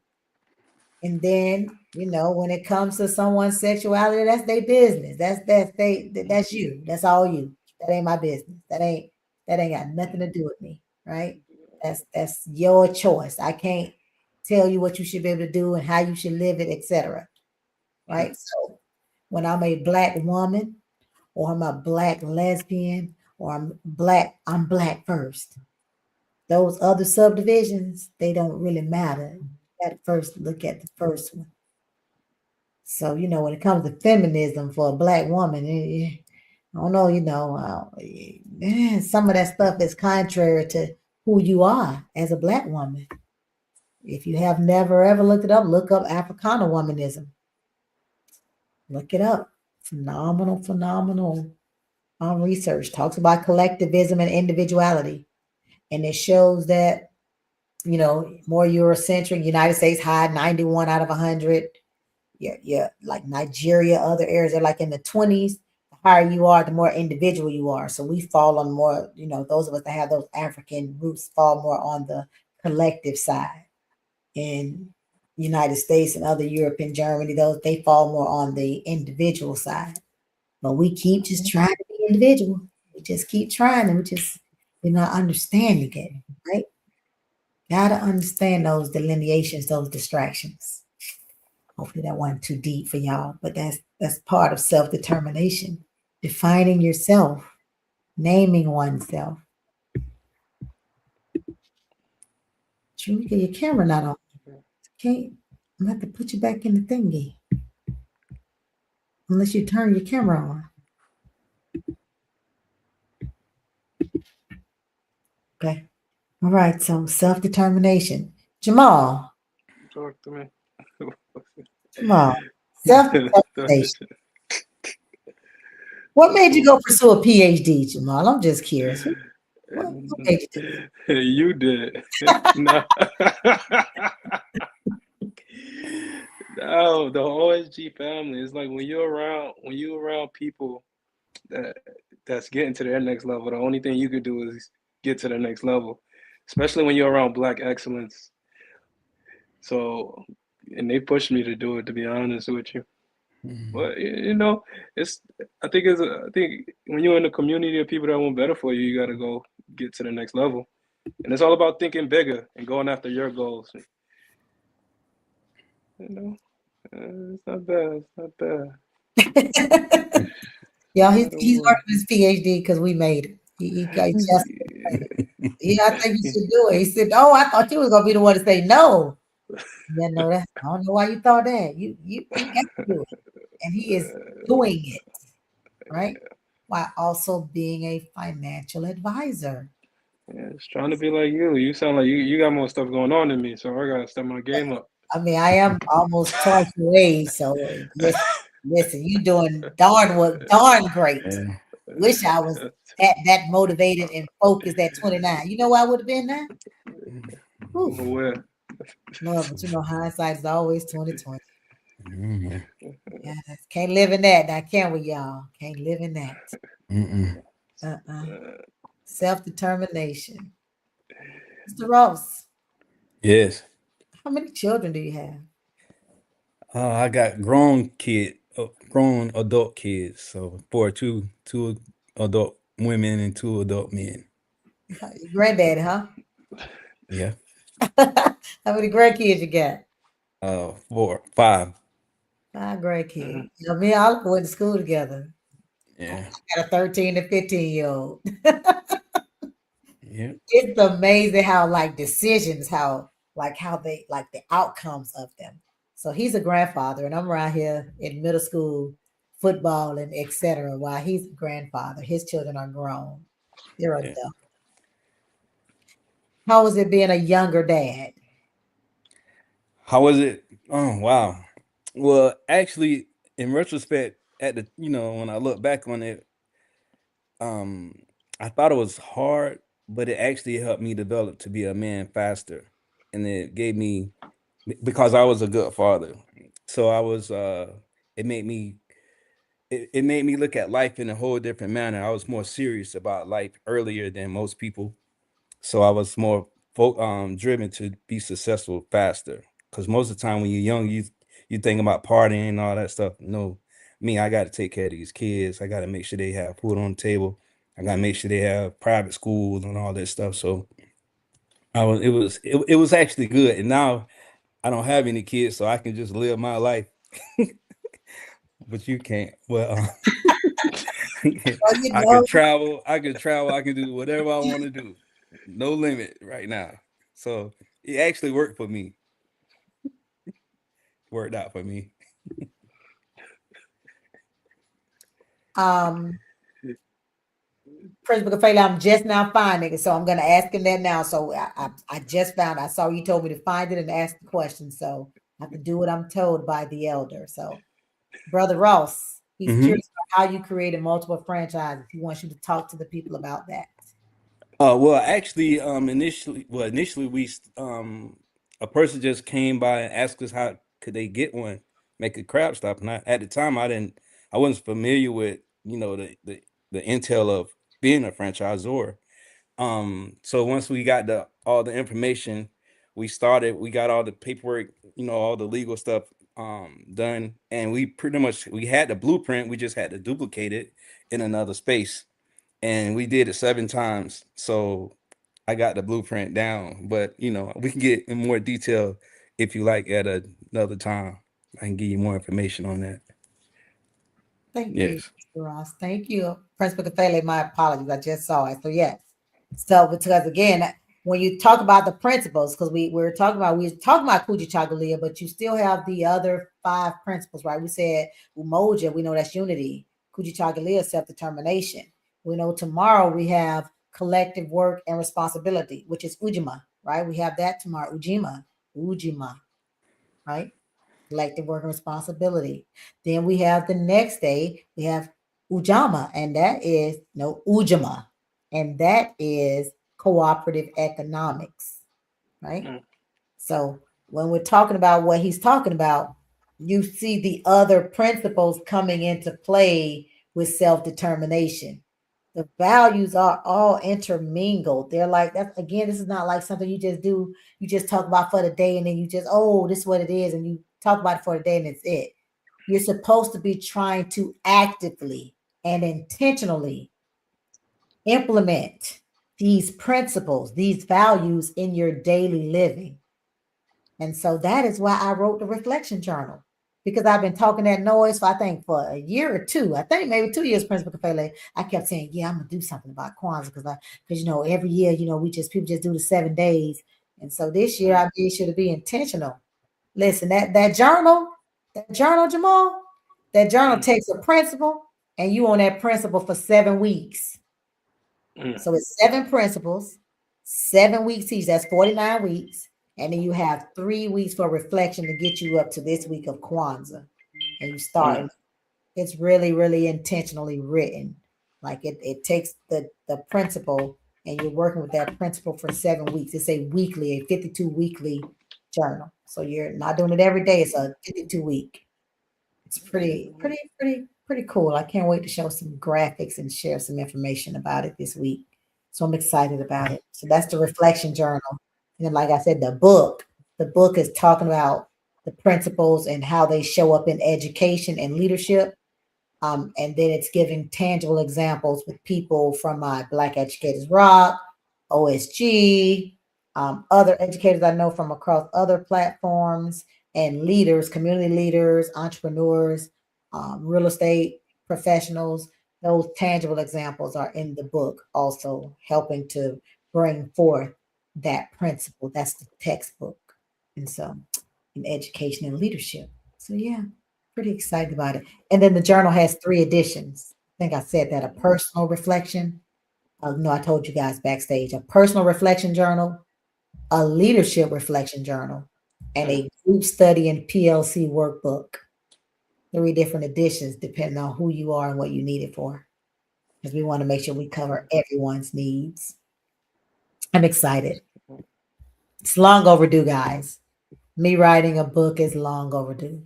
And then, when it comes to someone's sexuality, that's their business. That's you. That's all you. That ain't my business. That ain't got nothing to do with me, right? That's your choice. I can't tell you what you should be able to do and how you should live it, etc. Right? So when I'm a black woman or I'm a black lesbian or I'm black first. Those other subdivisions, they don't really matter. You got to first look at the first one. So, when it comes to feminism for a black woman, I don't know, some of that stuff is contrary to who you are as a black woman. If you have never ever looked it up, look up Africana womanism. Look it up. Phenomenal research. Talks about collectivism and individuality. And it shows that, more Eurocentric, United States high, 91 out of 100. Yeah, like Nigeria, other areas are like in the 20s. The higher you are, the more individual you are. So we fall on more, those of us that have those African roots fall more on the collective side. In United States and other European, Germany, they fall more on the individual side. But we keep just trying to be individual. We just keep trying and we're not understanding it, right? Gotta understand those delineations, those distractions. Hopefully that wasn't too deep for y'all, but that's part of self-determination. Defining yourself, naming oneself. Trimika, your camera not on. Okay, I'm gonna have to put you back in the thingy. Unless you turn your camera on. Okay. All right, so self-determination. Jamal. Talk to me. Jamal. Self-determination. What made you go pursue a PhD, Jamal? I'm just curious. What made you do it? You did. No. No, the OSG family. It's like when you're around people that's getting to their next level, the only thing you could do is get to the next level, especially when you're around Black excellence. So, and they pushed me to do it, to be honest with you. But I think when you're in a community of people that want better for you, you got to go get to the next level, and it's all about thinking bigger and going after your goals. It's not bad. It's not bad. Yeah, he's working his PhD because we made it. He just yeah, I think you should do it. He said, "Oh, I thought you was gonna be the one to say no." Yeah, no, I don't know why you thought that. You got to do it, and he is doing it, right? While also being a financial advisor. Yeah, just trying to be like you. You sound like you got more stuff going on than me, so I gotta step my game up. I mean, I am almost twice your age, so listen, you doing darn great. Yeah. Wish I was that motivated and focused at 29. You know where I would have been now? Oof. Where? No, but hindsight is always 2020. Mm-hmm. Yes, can't live in that. Now, can we, y'all? Can't live in that. Self-determination. Mr. Ross, Yes. how many children do you have? I got grown kid, grown adult kids. So for two adult women and two adult men. Granddaddy, huh? Yeah. How many grandkids you got? 4, 5. 5 Mhm. grandkids. You know, me and Oliver went to school together. Yeah. I got a 13 and 15-year-old. Yeah. It's amazing how like decisions, how they like the outcomes of them. So he's a grandfather, and I'm around here in middle school football and etc. While he's a grandfather, his children are grown. They're Yeah. adult. How was it being a younger dad? How was it? Oh wow. Well, actually, in retrospect, at the when I look back on it, um, I thought it was hard, but it actually helped me develop to be a man faster, and it gave me because I was a good father. So I was. It made me. It made me look at life in a whole different manner. I was more serious about life earlier than most people, so I was more driven to be successful faster. Because most of the time when you're young, you think about partying and all that stuff. No, me, I got to take care of these kids. I got to make sure they have food on the table. I got to make sure they have private schools and all that stuff. So it was actually good. And now I don't have any kids, so I can just live my life. But you can't. Well, Well, you I know, can travel. I can travel. I can do whatever I want to do. No limit right now. So it actually worked for me. Worked out for me. um, Principal Kafela, I'm just now finding it, so I'm going to ask him that now. So I just found. I saw you told me to find it and ask the question, so I have to do what I'm told by the elder. So, Brother Ross, he's Hmm. curious about how you created multiple franchises. He wants you to talk to the people about that. Well, actually, initially a person just came by and asked us how could they get one, make a crab stop, and at the time I wasn't familiar with the intel of being a franchisor. So once we got all the information, we got all the paperwork, all the legal stuff done, and we had the blueprint, we just had to duplicate it in another space. And we did it 7 times. So I got the blueprint down, but we can get in more detail if you like at another time. I can give you more information on that. Thank you, Yes. Mr. Ross. Thank you. Principal Kafele, my apologies. I just saw it. So yes. So because again, when you talk about the principles, because we were talking about Kujichagulia, but you still have the other 5 principles, right? We said Umoja, we know that's unity. Kujichagulia, self-determination. We know tomorrow we have collective work and responsibility, which is Ujima, right? We have that tomorrow. Ujima, right? Collective work and responsibility. Then we have the next day, we have Ujama, and that is no Ujama, and that is cooperative economics, right? Mm. So when we're talking about what he's talking about, you see the other principles coming into play with self-determination. The values are all intermingled. They're like that's again, this is not like something you just do, you just talk about for the day and then you just, oh, this is what it is, and you talk about it for the day and it's it. You're supposed to be trying to actively and intentionally implement these principles, these values in your daily living. And so that is why I wrote the reflection journal, because I've been talking that noise for, I think, for a year or two. I think maybe 2 years, Principal Kafele. I kept saying, yeah, I'm gonna do something about Kwanzaa because every year, we just people just do the 7 days. And so this year Mm. I made sure to be intentional. Listen, that journal, Jamal, that journal Mm. takes a principle and you on that principle for 7 weeks. Mm. So it's 7 principles, 7 weeks each. That's 49 weeks. And then you have 3 weeks for reflection to get you up to this week of Kwanzaa. And you start, Mm. it's really, really intentionally written. Like it takes the principle and you're working with that principle for 7 weeks. It's a 52 weekly journal. So you're not doing it every day. It's a 52 week. It's pretty cool. I can't wait to show some graphics and share some information about it this week. So I'm excited about it. So that's the reflection journal. And then, like I said, the book is talking about the principles and how they show up in education and leadership. And then it's giving tangible examples with people from my Black Educators Rock, OSG, other educators I know from across other platforms, and leaders, community leaders, entrepreneurs, real estate professionals. Those tangible examples are in the book, also helping to bring forth that principle. That's the textbook. And so, in education and leadership. So, yeah, pretty excited about it. And then the journal has 3 editions. I think I said that: a personal reflection. No, I told you guys backstage: a personal reflection journal, a leadership reflection journal, and a group study and PLC workbook. 3 different editions depending on who you are and what you need it for. Because we want to make sure we cover everyone's needs. I'm excited. It's long overdue, guys. Me writing a book is long overdue.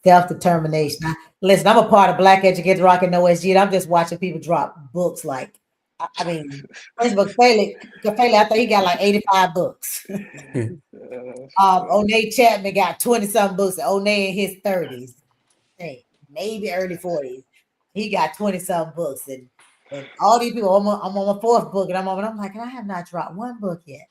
Self-determination. Listen, I'm a part of Black Educators Rock and OSG, and I'm just watching people drop books like, I mean, Principal Kafele, I think he got like 85 books. O'Nay Chapman got 20-something books. O'Nay in his 30s, maybe early 40s. He got 20-something books. And all these people, I'm on my 4th book, and I'm like, I have not dropped 1 book yet.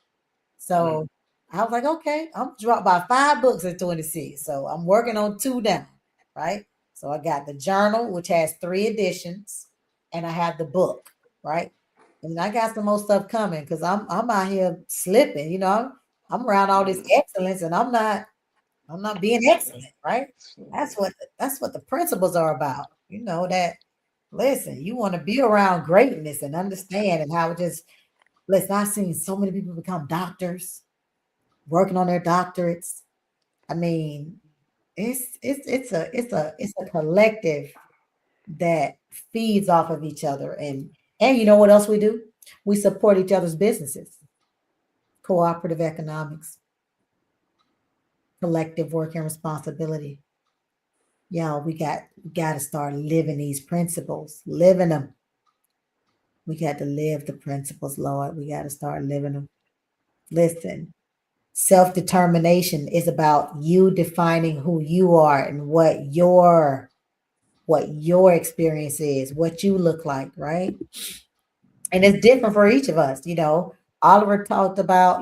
So I was like, okay, I'm dropped by 5 books in 26. So I'm working on 2 down, right? So I got the journal, which has 3 editions, and I have the book, right? And I got some more stuff coming because I'm out here slipping, I'm around all this excellence, and I'm not being excellent, right? That's what the principles are about. That listen, you want to be around greatness and understand and how it just listen, I've seen so many people become doctors, working on their doctorates. I mean, it's a collective that feeds off of each other, and you know what else we do? We support each other's businesses. Cooperative economics, collective work and responsibility. Y'all, we got to start living these principles, living them. We got to live the principles, Lord. We got to start living them. Listen, self-determination is about you defining who you are and what your experience is, what you look like, right? And it's different for each of us. Oliver talked about,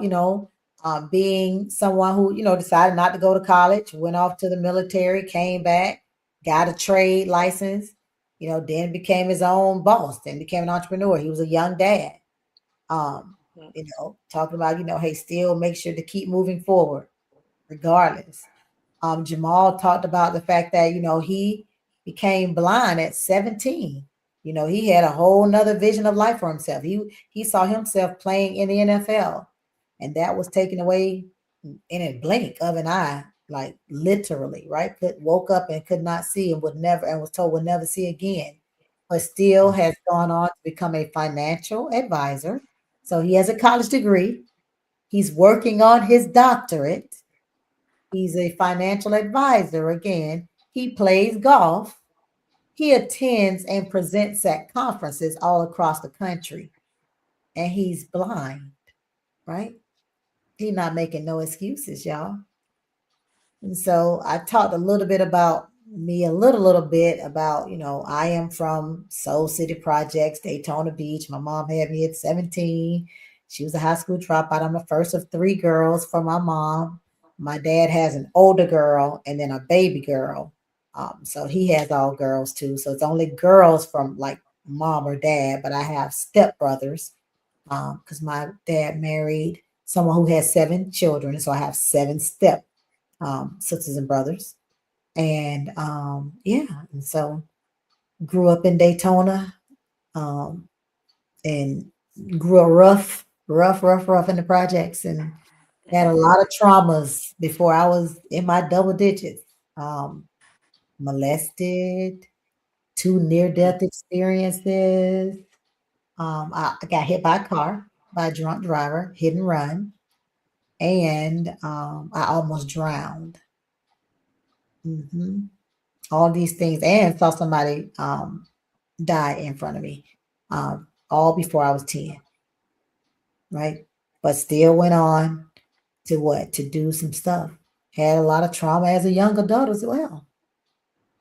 being someone who, decided not to go to college, went off to the military, came back, got a trade license, then became his own boss, then became an entrepreneur. He was a young dad. Talking about, hey, still make sure to keep moving forward regardless. Jamal talked about the fact that, he became blind at 17. He had a whole nother vision of life for himself. He saw himself playing in the NFL, and that was taken away in a blink of an eye, like literally, right? Woke up and could not see and was told would never see again, but still has gone on to become a financial advisor. So he has a college degree. He's working on his doctorate. He's a financial advisor again. He plays golf. He attends and presents at conferences all across the country. And he's blind, right? He's not making no excuses, y'all. And so I talked a little bit about me, a little bit about, I am from Soul City Projects, Daytona Beach. My mom had me at 17. She was a high school dropout. I'm the first of 3 girls for my mom. My dad has an older girl and then a baby girl. So he has all girls too. So it's only girls from like mom or dad, but I have stepbrothers because my dad married someone who has 7 children. So I have 7 step sisters and brothers. And and so grew up in Daytona and grew up rough in the projects and had a lot of traumas before I was in my double digits. Molested, 2 near-death experiences. I got hit by a car by a drunk driver, hit and run, and I almost drowned. All these things, and saw somebody die in front of me, all before I was 10, right? But still went on to do some stuff. Had a lot of trauma as a young adult as well,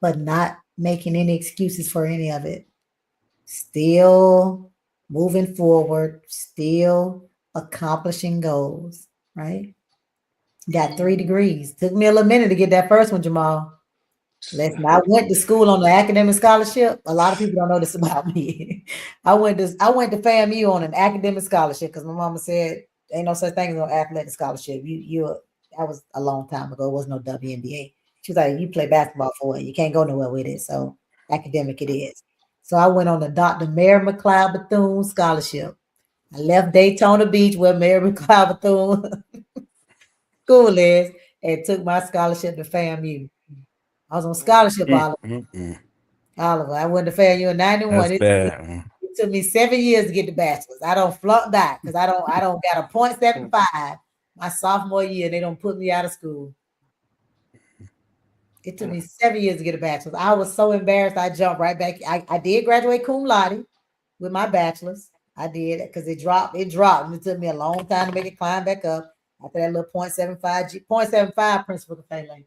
but not making any excuses for any of it. Still moving forward, still accomplishing goals, right? Got 3 degrees. Took me a little minute to get that first one, Jamal. Listen, I went to school on the academic scholarship. A lot of people don't know this about me. I went to FAMU on an academic scholarship because my mama said ain't no such thing as no athletic scholarship. That was a long time ago. It was no WNBA. She was like, you play basketball for it. You can't go nowhere with it. So academic it is. So I went on the Dr. Mary McLeod Bethune scholarship. I left Daytona Beach where Mary McLeod Bethune school is and took my scholarship to FAMU. I was on scholarship, Oliver. I went to FAMU in '91. That's bad. It took me 7 years to get the bachelor's. I don't flunk that because I don't got a 0.75 my sophomore year. They don't put me out of school. It took me 7 years to get a bachelor's. I was so embarrassed. I jumped right back. I did graduate cum laude with my bachelor's. I did because it dropped. And it took me a long time to make it climb back up after that little 0.75 principle of failure.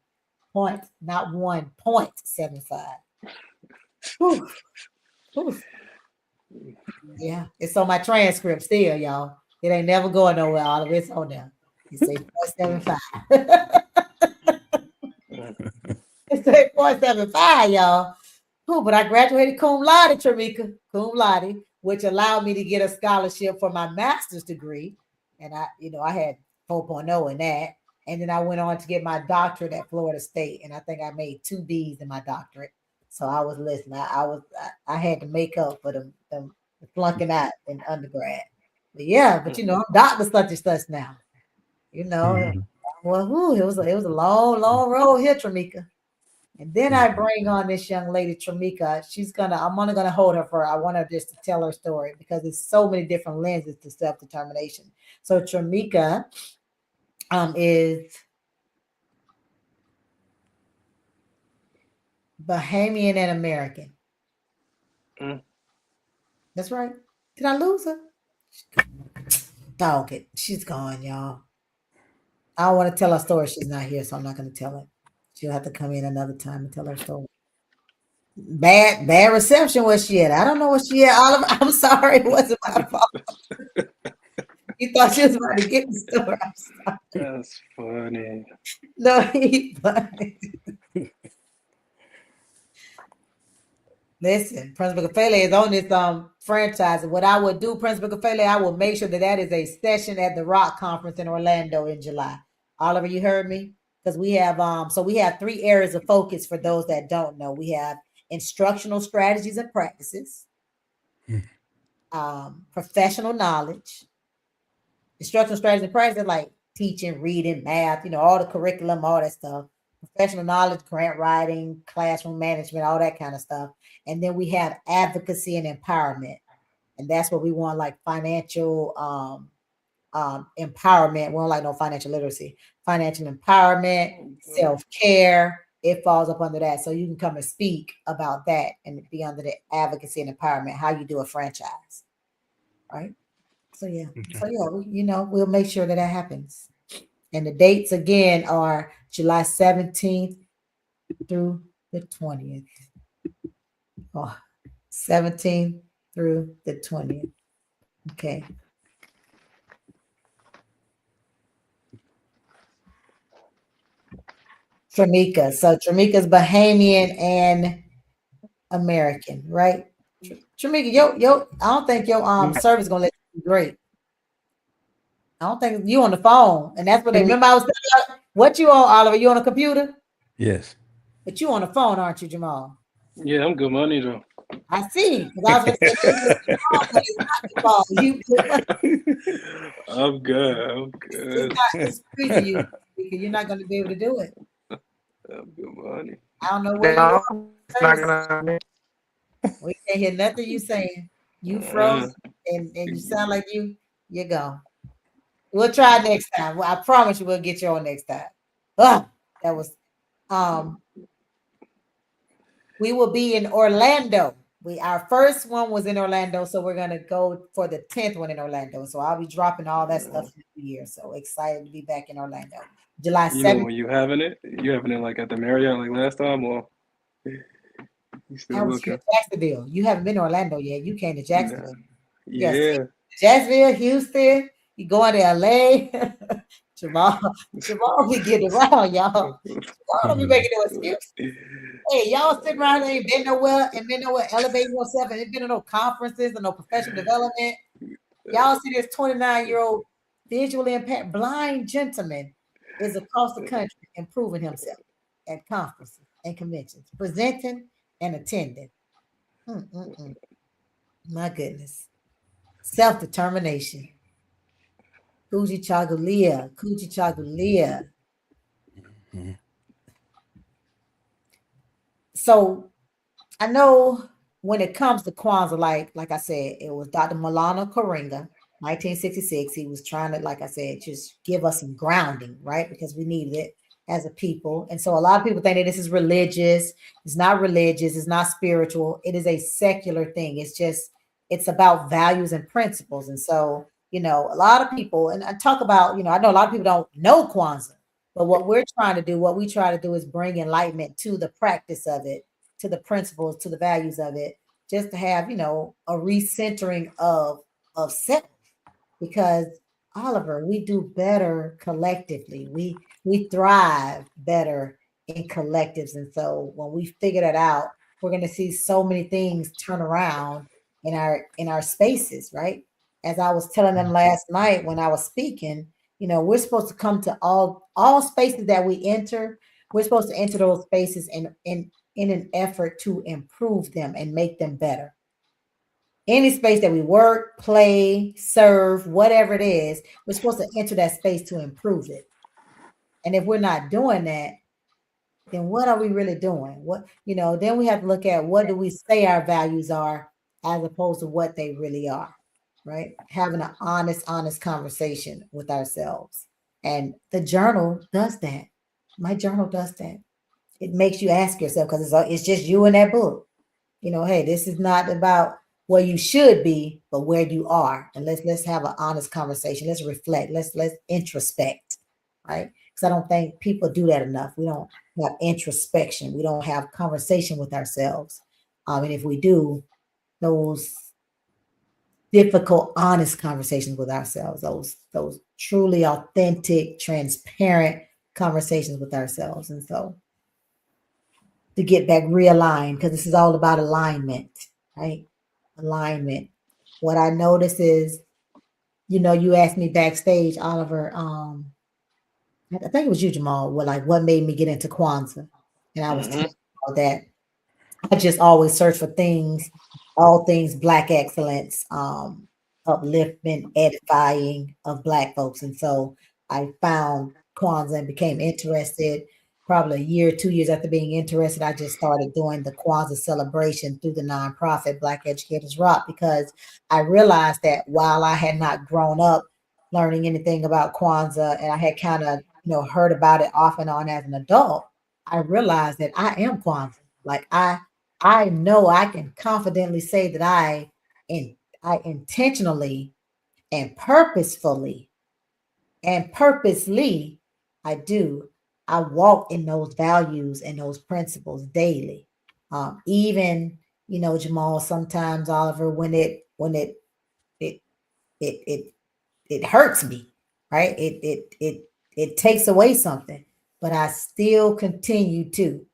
Point, not 1.75. Yeah, it's on my transcript still, y'all. It ain't never going nowhere. All of it's on there. You say 0.75. It's 0.75, y'all. Oh, but I graduated cum laude, Tramika, cum laude, which allowed me to get a scholarship for my master's degree. And I had 4.0 in that. And then I went on to get my doctorate at Florida State. And I think I made 2 B's in my doctorate. So I was listening. I had to make up for the flunking out in undergrad. But yeah, but I'm Dr. such and such now. Well, it was a long, long road here, Tramika. And then I bring on this young lady, Tramika. I'm only gonna hold her I want her just to tell her story because there's so many different lenses to self-determination. So Tramika is Bahamian and American. That's right. Did I lose her? Dog it. She's gone, y'all. I don't want to tell her story. She's not here, so I'm not going to tell it. She'll have to come in another time and tell her story. Bad reception. Where she at? I don't know what she at, Oliver. I'm sorry. It wasn't my fault. You thought she was about to get the story. I'm sorry. That's funny. No, he's funny. Listen, Principal Kafele is on this franchise. And what I would do, Principal Kafele, I will make sure that is a session at the Rock Conference in Orlando in July. Oliver, you heard me? Because we have we have 3 areas of focus for those that don't know. We have instructional strategies and practices, professional knowledge, instructional strategies and practices like teaching, reading, math, all the curriculum, all that stuff. Professional knowledge, grant writing, classroom management, all that kind of stuff. And then we have advocacy and empowerment. And that's what we want, like financial empowerment. We don't like no financial literacy. Financial empowerment, self-care, it falls up under that. So you can come and speak about that and be under the advocacy and empowerment, how you do a franchise. Right? So yeah. Okay. So yeah, we'll make sure that happens. And the dates again are July 17th through the 20th. 17th through the 20th. Okay. Tramika. So Tramika's Bahamian and American, right? Tramika, I don't think your service gonna let you be great. I don't think you on the phone, and that's what they remember. I was telling what you on, Oliver? You on a computer? Yes. But you on the phone, aren't you, Jamal? Yeah, I'm good money though. I see. I was I'm good. It's free to you because you're not going to be able to do it. I'm good money. I don't know where you are. We can't hear nothing you saying. You froze, and you sound like you're gone. We'll try next time. Well, I promise you we'll get you on next time. That was we will be in Orlando Our first one was in Orlando, so we're gonna go for the 10th one in Orlando. So I'll be dropping all that stuff in the year. So excited to be back in Orlando. July You know 7th. when you having it? You having it like at the Marriott like last time, or you I still was here looking? in Jacksonville. You haven't been to Orlando yet. You came to Nah. Jacksonville. Yes, Yeah. Jacksonville, Houston. You going to LA? Jamal, Jamal be getting around, y'all. Jamal don't be making no excuse. Hey, y'all sitting around and ain't been nowhere elevating yourself and ain't been to no conferences or no professional development. Y'all see this 29-year-old visually impaired blind gentleman is across the country improving himself at conferences and conventions, presenting and attending. Mm-mm-mm. My goodness. Self-determination. Kujichagulia. Kujichagulia. So I know when it comes to Kwanzaa, like I said, it was Dr. Malana Karinga, 1966. He was trying to, like I said, just give us some grounding, right? Because we needed it as a people. And so a lot of people think that this is religious. It's not religious. It's not spiritual. It is a secular thing. It's about values and principles. And so, a lot of people, and I talk about, I know a lot of people don't know Kwanzaa, but what we try to do is bring enlightenment to the practice of it, to the principles, to the values of it, just to have, a recentering of self. Because Oliver, we do better collectively. We thrive better in collectives. And so when we figure that out, we're gonna see so many things turn around in our spaces, right? As I was telling them last night when I was speaking, we're supposed to come to all spaces that we enter. We're supposed to enter those spaces in an effort to improve them and make them better. Any space that we work, play, serve, whatever it is, we're supposed to enter that space to improve it. And if we're not doing that, then what are we really doing? Then we have to look at what do we say our values are as opposed to what they really are, right? Having an honest conversation with ourselves. And the journal does that. My journal does that. It makes you ask yourself because it's just you and that book. Hey, this is not about where you should be, but where you are. And let's have an honest conversation. Let's reflect. Let's introspect, right? Because I don't think people do that enough. We don't have introspection. We don't have conversation with ourselves. And if we do, those difficult, honest conversations with ourselves, those truly authentic, transparent conversations with ourselves. And so to get back realigned, because this is all about alignment, right? Alignment. What I notice is, you asked me backstage, Oliver, I think it was you, Jamal, what made me get into Kwanzaa. And I was Mm-hmm. telling you about that. I just always search for things, all things Black excellence, upliftment, edifying of Black folks. And so I found Kwanzaa and became interested. Probably a year, 2 years after being interested, I just started doing the Kwanzaa celebration through the nonprofit Black Educators Rock, because I realized that while I had not grown up learning anything about Kwanzaa, and I had kind of, heard about it off and on as an adult, I realized that I am Kwanzaa. Like I know I can confidently say that I intentionally and purposefully and purposely I walk in those values and those principles daily. Even, Jamal, sometimes, Oliver, when it it it it hurts me, right? It takes away something, but I still continue to,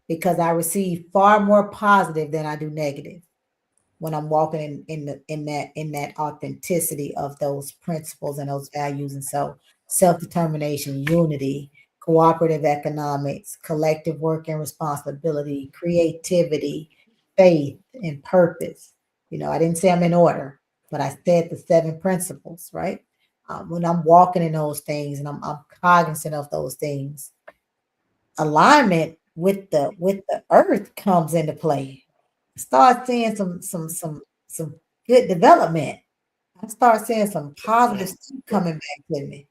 because I receive far more positive than I do negative when I'm walking in that authenticity of those principles and those values. And so self-determination, unity, cooperative economics, collective work and responsibility, creativity, faith, and purpose. I didn't say I'm in order, but I said the 7 principles, right? When I'm walking in those things and I'm cognizant of those things, alignment with the earth comes into play. Start seeing some good development. I start seeing some positive stuff coming back to me.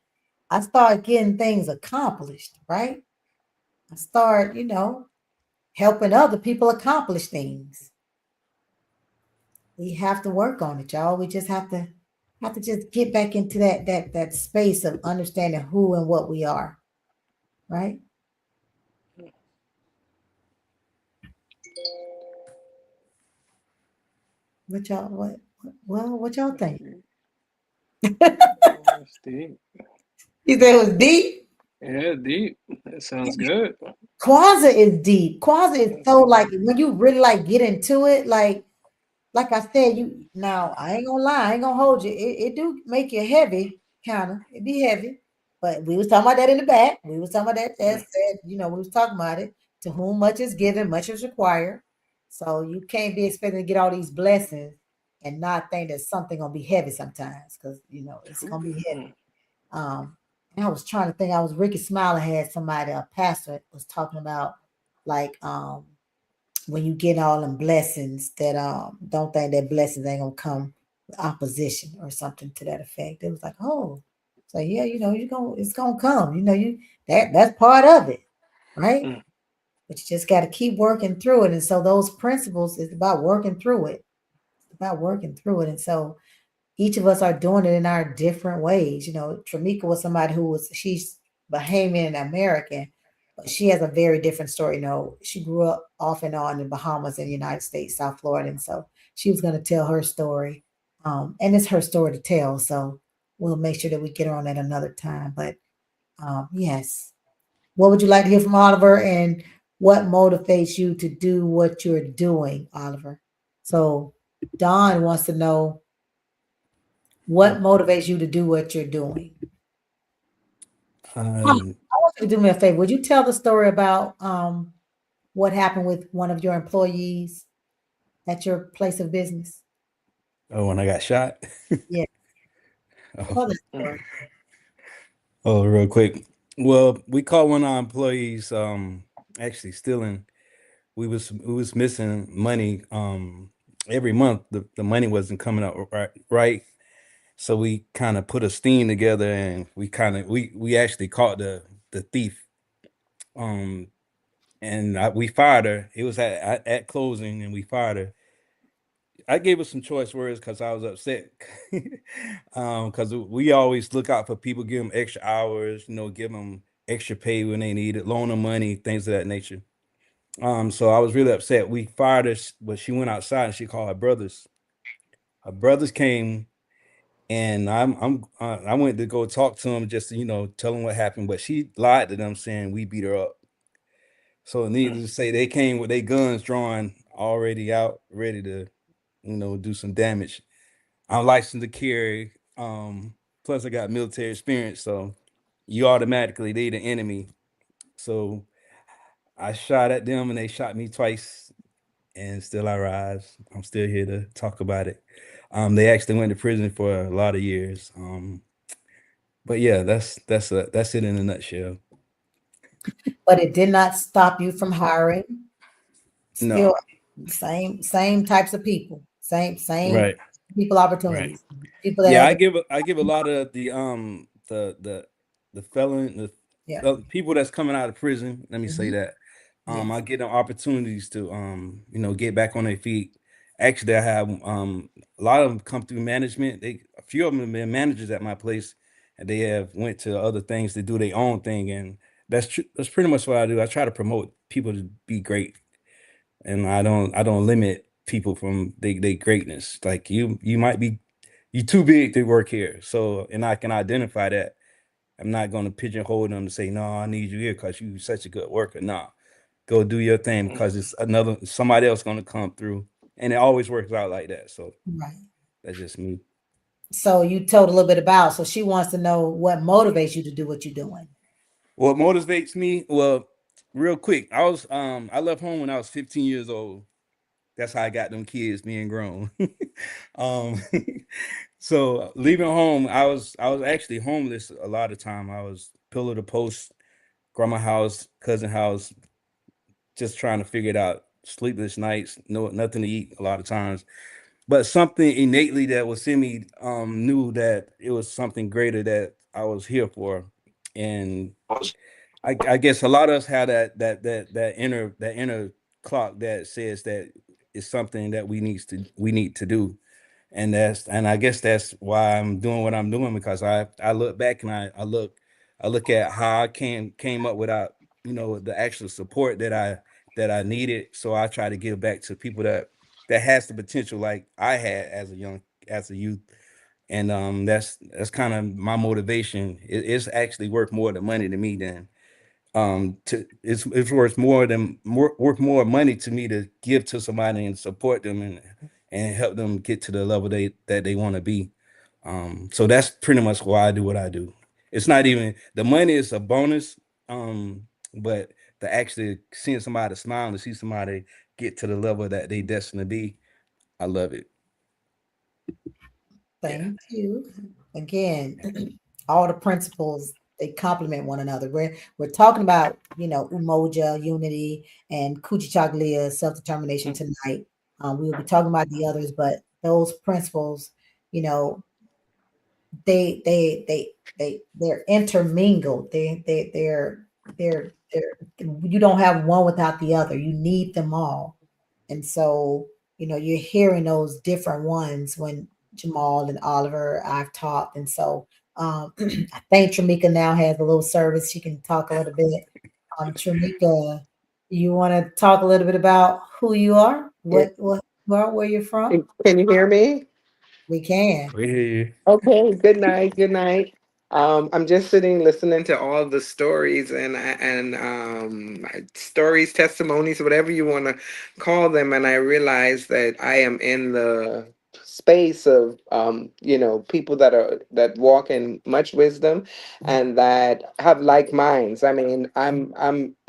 I start getting things accomplished, right? I start, helping other people accomplish things. We have to work on it, y'all. We just have to just get back into that space of understanding who and what we are, right? What y'all what y'all think? That's deep. You think it was deep? Yeah, deep. That sounds good. Kwanzaa is deep. Kwanzaa is That's so like deep. when you really like get into it, like I said, you now I ain't gonna lie, I ain't gonna hold you. It do make you heavy, kind of. It be heavy. But we was talking about that in the back. We was talking about that Mm, said, we was talking about it. To whom much is given, much is required. So you can't be expecting to get all these blessings and not think that something gonna be heavy sometimes, because it's true. gonna be heavy. Mm, And I was trying to think. I was Ricky Smiley had somebody, a pastor, was talking about like when you get all them blessings that don't think that blessings ain't gonna come with opposition or something to that effect. It was like, oh, so yeah, it's gonna come. That's part of it, right? mm, But you just got to keep working through it. And so those principles is about working through it. It's about working through it. And so each of us are doing it in our different ways. Tramika was somebody she's Bahamian American, but she has a very different story. She grew up off and on in Bahamas in the United States, South Florida. And so she was going to tell her story. And it's her story to tell. So we'll make sure that we get her on that another time. But yes. What would you like to hear from Oliver, and what motivates you to do what you're doing, Oliver? So Don wants to know what mm. motivates you to do what you're doing? I Um, want you to do me a favor. Would you tell the story about what happened with one of your employees at your place of business? oh, when I got shot. Yeah, Oh, tell the Mm. story. oh, real quick. Well, we caught one of our employees actually stealing. We was missing money every month. The money wasn't coming out right. So we kind of put a sting together, and we actually caught the thief. Um and we fired her. It was at closing, and we fired her. I gave her some choice words because I was upset. Because we always look out for people, give them extra hours, give them extra pay when they need it, loan them money, things of that nature. So I was really upset. We fired her, but she went outside and she called her brothers. Her brothers came, and I went to go talk to them just to, tell them what happened. But she lied to them, saying we beat her up. So Mm. needless to say, they came with their guns drawn, already out, ready to, do some damage. I'm licensed to carry. Plus I got military experience, so you automatically they the enemy. So I shot at them and they shot me twice, and still I rise. I'm still here to talk about it. They actually went to prison for a lot of years. But yeah, that's it in a nutshell. But it did not stop you from hiring. Still, No, same types of people, same right, people, right. opportunities, people that Yeah, had I give a lot of the felon yeah. the people that's coming out of prison. Let me say Mhm. that. I Yes. get them opportunities to get back on their feet. Actually, I have a lot of them come through management. A few of them have been managers at my place, and they have went to other things to do their own thing. And that's pretty much what I do. I try to promote people to be great, and I don't limit people from they greatness. Like you might be you too big to work here. So, and I can identify that. I'm not going to pigeonhole them to say, no, I need you here because you such a good worker. Nah, go do your thing Mm. because it's somebody else going to come through. And it always works out like that. So Right. that's just me. So you told a little bit about. So she wants to know what motivates you to do what you're doing. What motivates me? Well, real quick, I left home when I was 15 years old. That's how I got them kids being grown. um, so leaving home, I was actually homeless a lot of time. I was pillar to post, grandma house, cousin house, just trying to figure it out. Sleepless nights, no nothing to eat a lot of times. But something innately that was in me knew that it was something greater that I was here for. And I guess a lot of us have that inner clock that says that is something that we need to do. And I guess that's why I'm doing what I'm doing, because I look back and I look at how I came up without, the actual support that I needed. So I try to give back to people that has the potential like I had as a youth. And that's kind of my motivation. It's actually worth more than money to me than to it's worth worth more money to me to give to somebody and support them and help them get to the level that they want to be. So that's pretty much why I do what I do. It's not even the money is a bonus, but the actually seeing somebody smile and see somebody get to the level that they destined to be, I love it. Yeah. Thank you. Again, all the principles they complement one another. We're talking about umoja, unity, and kuchichaglia, self determination tonight. We will be talking about the others, but those principles, you know, they they they they're intermingled. They're you don't have one without the other. You need them all. And so, you're hearing those different ones when Jamal and Oliver I've talked. And so I think Tramika now has a little service. She can talk a little bit. Tramika, you want to talk a little bit about who you are? Yeah. Where you're from? Can you hear me? We can. We hear you. Okay, good night. Good night. I'm just sitting listening to all the stories and stories, testimonies, whatever you want to call them, and I realize that I am in the space of people that walk in much wisdom and that have like minds. I mean,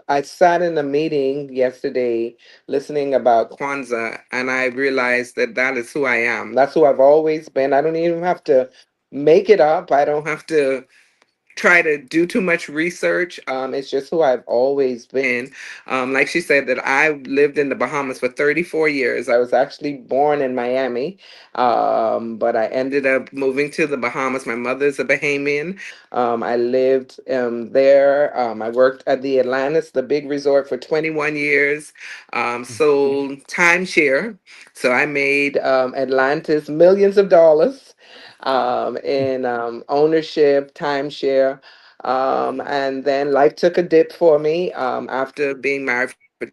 I sat in a meeting yesterday listening about Kwanzaa, and I realized that that is who I am. That's who I've always been. I don't even have to make it up. I don't have to try to do too much research. It's just who I've always been. Like she said, that I lived in the Bahamas for 34 years. I was actually born in Miami, but I ended up moving to the Bahamas. My mother's a Bahamian. I lived there. I worked at the Atlantis, the big resort, for 21 years. Sold timeshare. So I made Atlantis millions of dollars in ownership, timeshare. And then life took a dip for me after being married for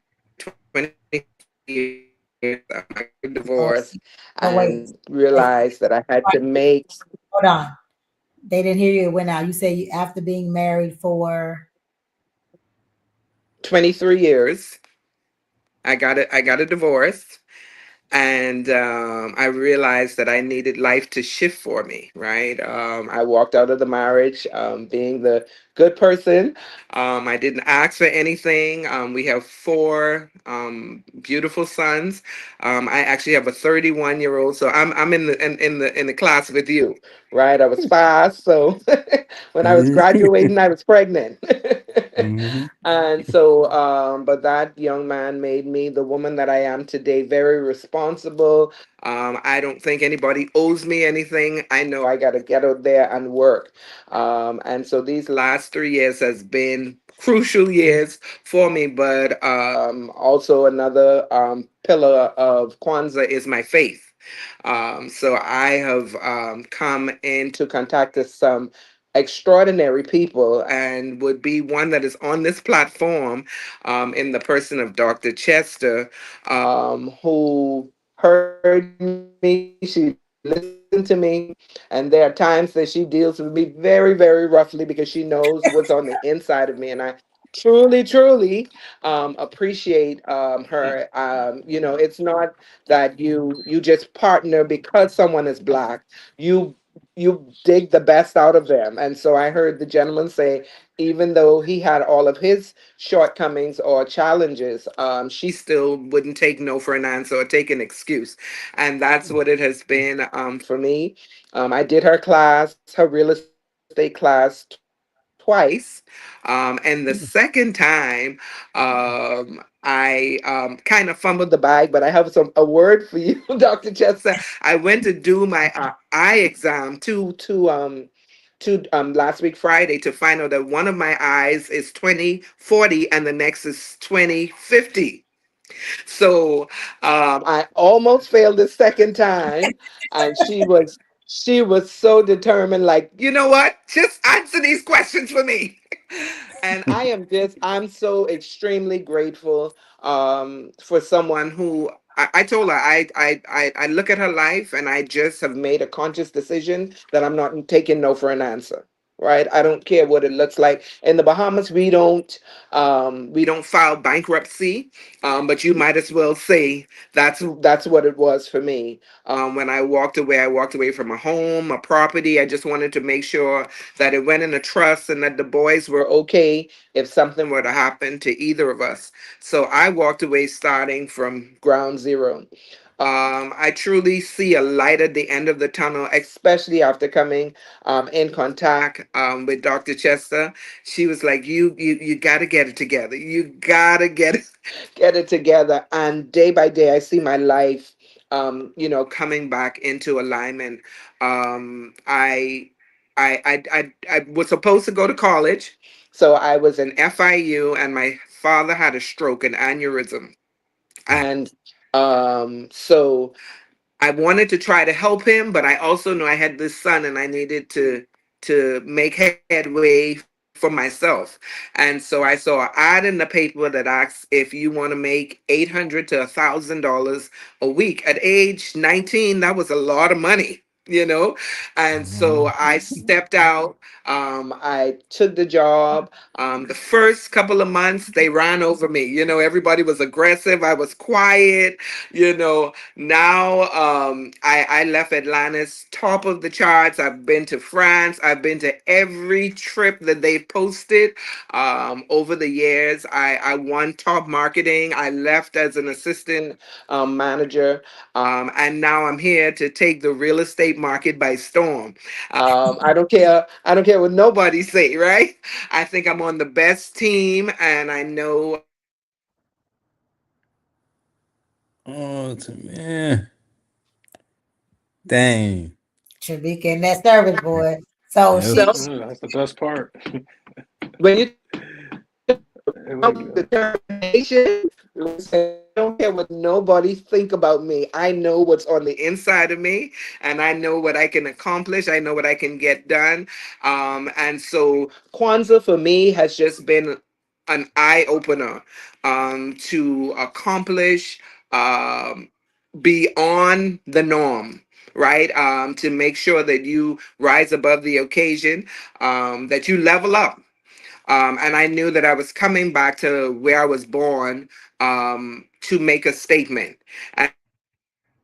20 years. I got Oh, divorced oh wait. and realized that I had to make Hold on. They didn't hear you. It went out. You say after being married for 23 years. I got a divorce, and I realized that I needed life to shift for me. Right, I walked out of the marriage being the good person. I didn't ask for anything. We have four beautiful sons. I actually have a 31-year-old, so I'm in the class with you. Right, I was fast, so when I was graduating, I was pregnant. Hmm. And so, but that young man made me the woman that I am today, very responsible. I don't think anybody owes me anything. I know I got to get out there and work. And so these last 3 years has been crucial years for me, but also another pillar of Kwanzaa is my faith. So I have come into contact with some extraordinary people and would be one that is on this platform in the person of Dr. Chester, who heard me, she listened to me, and there are times that she deals with me very, very roughly because she knows what's on the inside of me. And I truly appreciate her. It's not that you just partner because someone is black. You you dig the best out of them. And so I heard the gentleman say, even though he had all of his shortcomings or challenges, she still wouldn't take no for an answer or take an excuse. And that's what it has been for me. I did her class, her real estate class twice. And the second time, I kind of fumbled the bag, but I have a word for you, Dr. Chester. I went to do my eye exam last week Friday to find out that one of my eyes is 20/40 and the next is 20/50. So I almost failed the second time, and she was so determined, like, you know what? Just answer these questions for me. And I'm so extremely grateful for someone who I told her I look at her life and I just have made a conscious decision that I'm not taking no for an answer. Right? I don't care what it looks like. In the Bahamas, we don't file bankruptcy, but you might as well say that's what it was for me. When I walked away from a home, a property. I just wanted to make sure that it went in a trust and that the boys were okay if something were to happen to either of us. So I walked away starting from ground zero. I truly see a light at the end of the tunnel, especially after coming in contact with Dr. Chester. She was like, "You got to get it together. You gotta get it together." And day by day, I see my life, coming back into alignment. I was supposed to go to college, so I was in FIU, and my father had a stroke, an aneurysm, and so I wanted to try to help him, but I also knew I had this son and I needed to make headway for myself. And so I saw an ad in the paper that asks if you want to make $800 to $1,000 a week. At age 19, that was a lot of money. And so Mhm. I stepped out. I took the job. The first couple of months, they ran over me. Everybody was aggressive. I was quiet. Now, I left Atlantis top of the charts. I've been to France. I've been to every trip that they've posted over the years. I won top marketing. I left as an assistant manager, and now I'm here to take the real estate market by storm. I don't care. I don't care what nobody say. Right? I think I'm on the best team, and I know Oh, man. Dang. Should be getting that service, boy. So Yep. she, self That's the best part. when you There we go. determination. Listen, I don't care what nobody think about me. I know what's on the inside of me, and I know what I can accomplish. I know what I can get done. And so Kwanzaa for me has just been an eye opener to accomplish beyond the norm. Right, to make sure that you rise above the occasion, that you level up, and I knew that I was coming back to where I was born, to make a statement.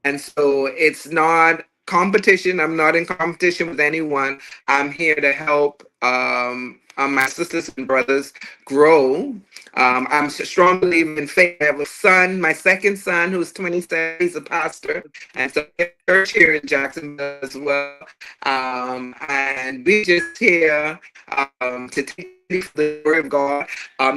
And so it's not competition. I'm not in competition with anyone. I'm here to help my sisters and brothers grow. I'm a strong believer in faith. I have a son, my second son, who's 27. He's a pastor. And so we have a church here in Jacksonville as well. And we just here to take the city for the glory of God.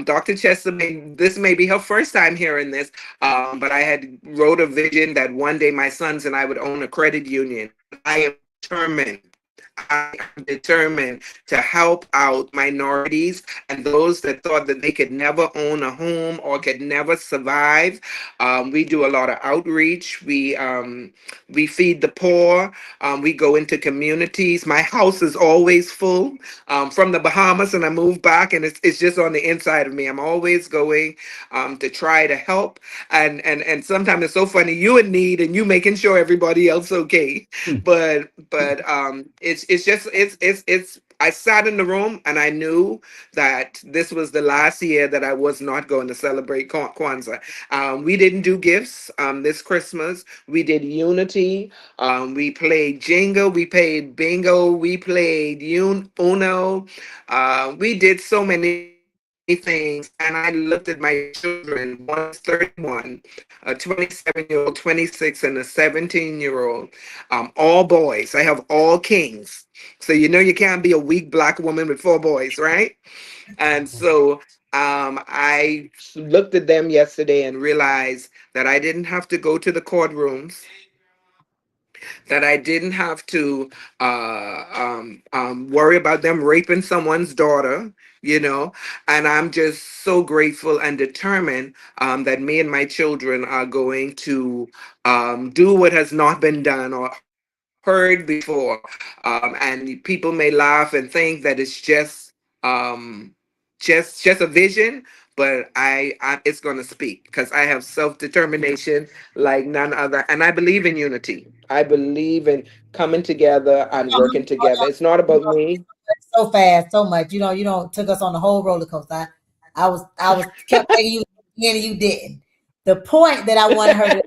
Dr. Chester, this may be her first time hearing this, but I had wrote a vision that one day my sons and I would own a credit union. I am determined. I am determined to help out minorities and those that thought that they could never own a home or could never survive. We do a lot of outreach. We feed the poor. We go into communities. My house is always full. From the Bahamas, and I moved back, and it's just on the inside of me. I'm always going to try to help, and sometimes it's so funny. You in need, and you making sure everybody else okay, but it's. I sat in the room and I knew that this was the last year that I was not going to celebrate Kwanzaa. We didn't do gifts this Christmas. We did unity. We played Jenga, we played bingo, we played Uno. We did so many things, and I looked at my children. One is 31, a 27-year-old, 26, and a 17-year-old. All boys. I have all kings. So you know you can't be a weak black woman with four boys, right? And so I looked at them yesterday and realized that I didn't have to go to the courtrooms. that I didn't have to worry about them raping someone's daughter, you know. And I'm just so grateful and determined that me and my children are going to do what has not been done or heard before. And people may laugh and think that it's um, just a vision, but I it's going to speak because I have self determination like none other, and I believe in unity. I believe in coming together and working together. It's not about me. So fast, so much. You don't took us on the whole roller coaster. I was kept thinking you and you didn't. The point that I wanted her to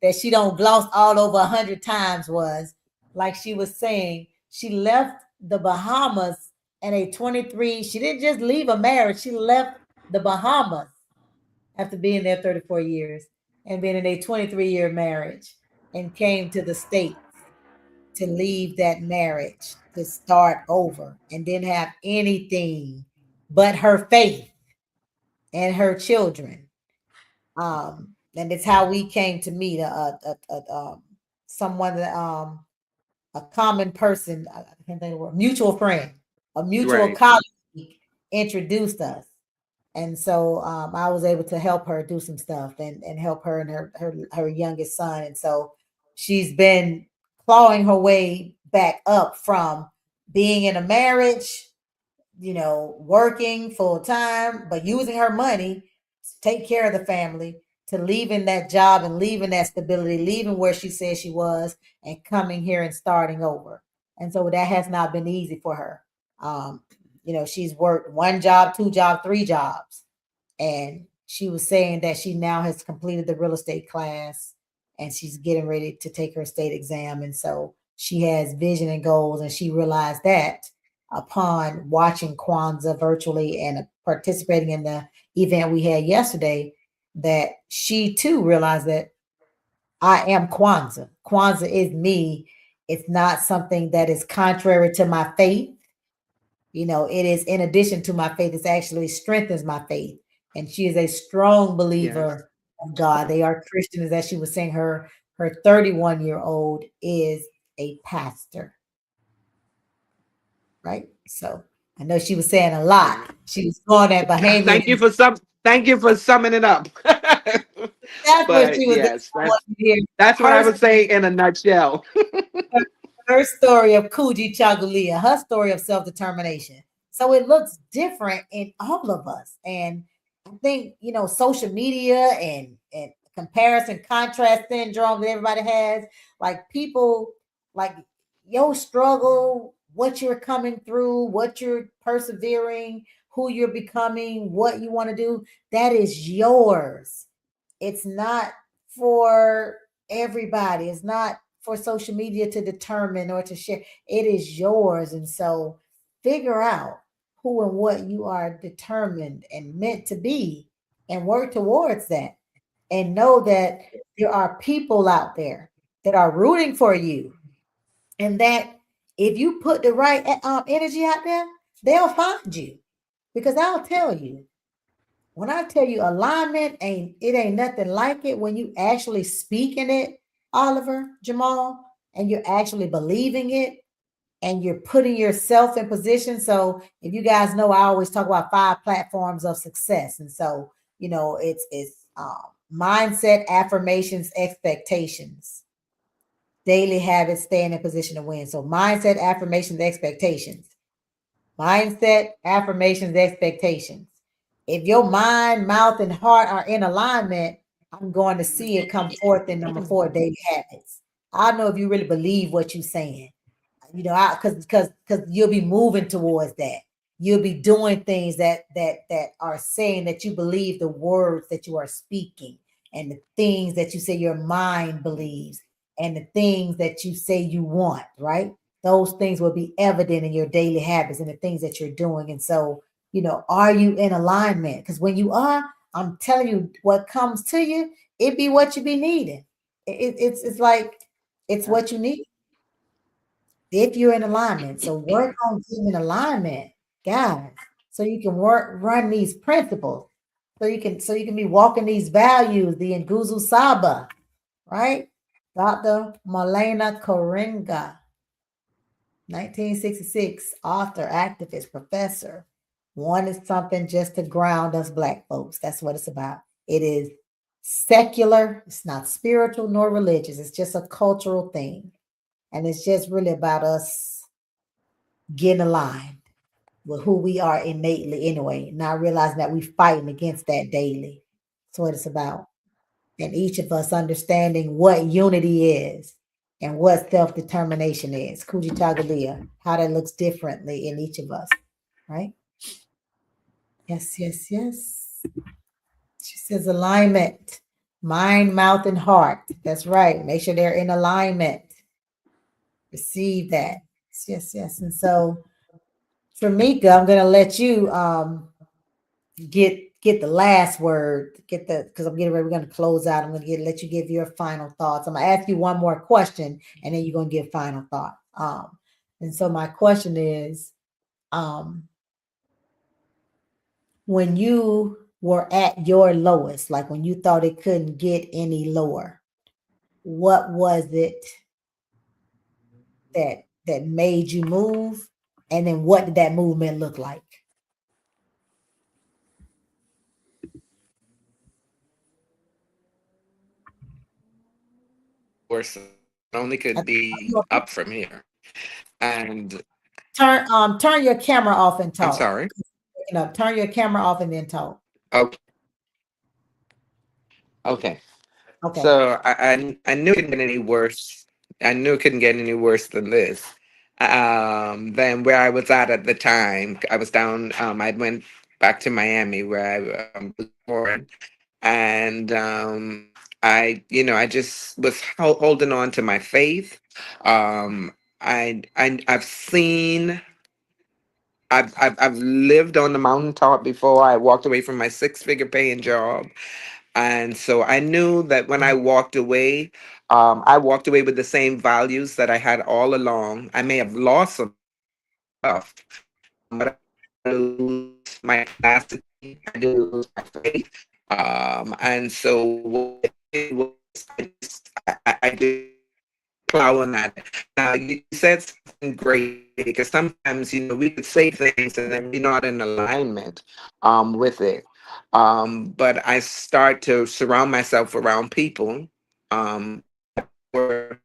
that she don't gloss all over 100 times was like she was saying, she left the Bahamas and a 23, she didn't just leave a marriage, she left the Bahamas after being there 34 years and being in a 23-year marriage and came to the States to leave that marriage to start over and didn't have anything but her faith and her children. And it's how we came to meet someone that a common person, I can't think of the word, mutual friend, a mutual Right. colleague introduced us. And so I was able to help her do some stuff and help her and her youngest son. And so she's been clawing her way back up from being in a marriage, working full time, but using her money to take care of the family, to leaving that job and leaving that stability, leaving where she said she was and coming here and starting over. And so that has not been easy for her. She's worked one job, two jobs, three jobs. And she was saying that she now has completed the real estate class and she's getting ready to take her state exam. And so she has vision and goals. And she realized that upon watching Kwanzaa virtually and participating in the event we had yesterday, that she too realized that I am Kwanzaa. Kwanzaa is me. It's not something that is contrary to my faith. It is in addition to my faith, it actually strengthens my faith. And she is a strong Yes. believer of God. They are Christians, as she was saying, her 31-year-old is a pastor. Right? So I know she was saying a Yeah. lot. She was going at Bahamian. Thank you for summing it up. That's what But she was. yes, I want you to hear that's what I her would say in a nutshell. her story of Kuji Chagulia, her story of self-determination. So it looks different in all of us. And I think, social media and comparison contrast syndrome that everybody has, like people like your struggle, what you're coming through, what you're persevering, who you're becoming, what you want to do, that is yours. It's not for everybody. It's not for social media to determine or to share. It is yours. And so figure out who and what you are determined and meant to be and work towards that. And know that there are people out there that are rooting for you. And that if you put the right energy out there, they'll find you. Because I'll tell you, when I tell you alignment ain't nothing like it when you actually speaking it, Oliver, Jamal, and you're actually believing it and you're putting yourself in position. So if you guys know, I always talk about 5 platforms of success. And so, it's mindset, affirmations, expectations, daily habits, staying in position to win. So mindset, affirmations, expectations. Mindset, affirmations, expectations. If your mind, mouth, and heart are in alignment, I'm going to see it come forth in number 4, daily habits. I know if you really believe what you're saying, because you'll be moving towards that. You'll be doing things that are saying that you believe the words that you are speaking and the things that you say your mind believes and the things that you say you want, right? Those things will be evident in your daily habits and the things that you're doing. And so, are you in alignment? Because when you are, I'm telling you, what comes to you, it be what you be needing. It's like it's what you need if you're in alignment. So work on getting in alignment, guys, so you can run these principles, so you can be walking these values, the Nguzu Saba, right? Dr. Malena Karenga, 1966, author, activist, professor. Wanted something just to ground us Black folks. That's what it's about. It is secular, it's not spiritual nor religious, it's just a cultural thing. And it's just really about us getting aligned with who we are innately anyway, not realizing that we're fighting against that daily. That's what it's about. And each of us understanding what unity is and what self-determination is. Kujitagulia, how that looks differently in each of us, right? Yes, yes, yes. She says alignment, mind, mouth, and heart. That's right. Make sure they're in alignment. Receive that. Yes, yes. And so, Tramika, I'm gonna let you get the last word, get the because I'm getting ready. We're gonna close out. I'm gonna let you give your final thoughts. I'm gonna ask you one more question, and then you're gonna give final thought. And so my question is, when you were at your lowest, like when you thought it couldn't get any lower, what was it that made you move? And then what did that movement look like? Worse only could be up from here. And Turn your camera off and I'm talk. sorry. Turn your camera off and then talk. Okay. Okay. Okay. So I knew it couldn't get any worse. I knew it couldn't get any worse than this. Than where I was at the time. I was down. I went back to Miami where I was born, and I just was holding on to my faith. I've seen. I've lived on the mountaintop before. I walked away from my six-figure paying job. And so I knew that when I walked away with the same values that I had all along. I may have lost some stuff, but I didn't lose my tenacity. I didn't lose my faith. And so what I did was I did plow on that. Now you said something great because sometimes we could say things and then we're not in alignment with it. But I start to surround myself around people were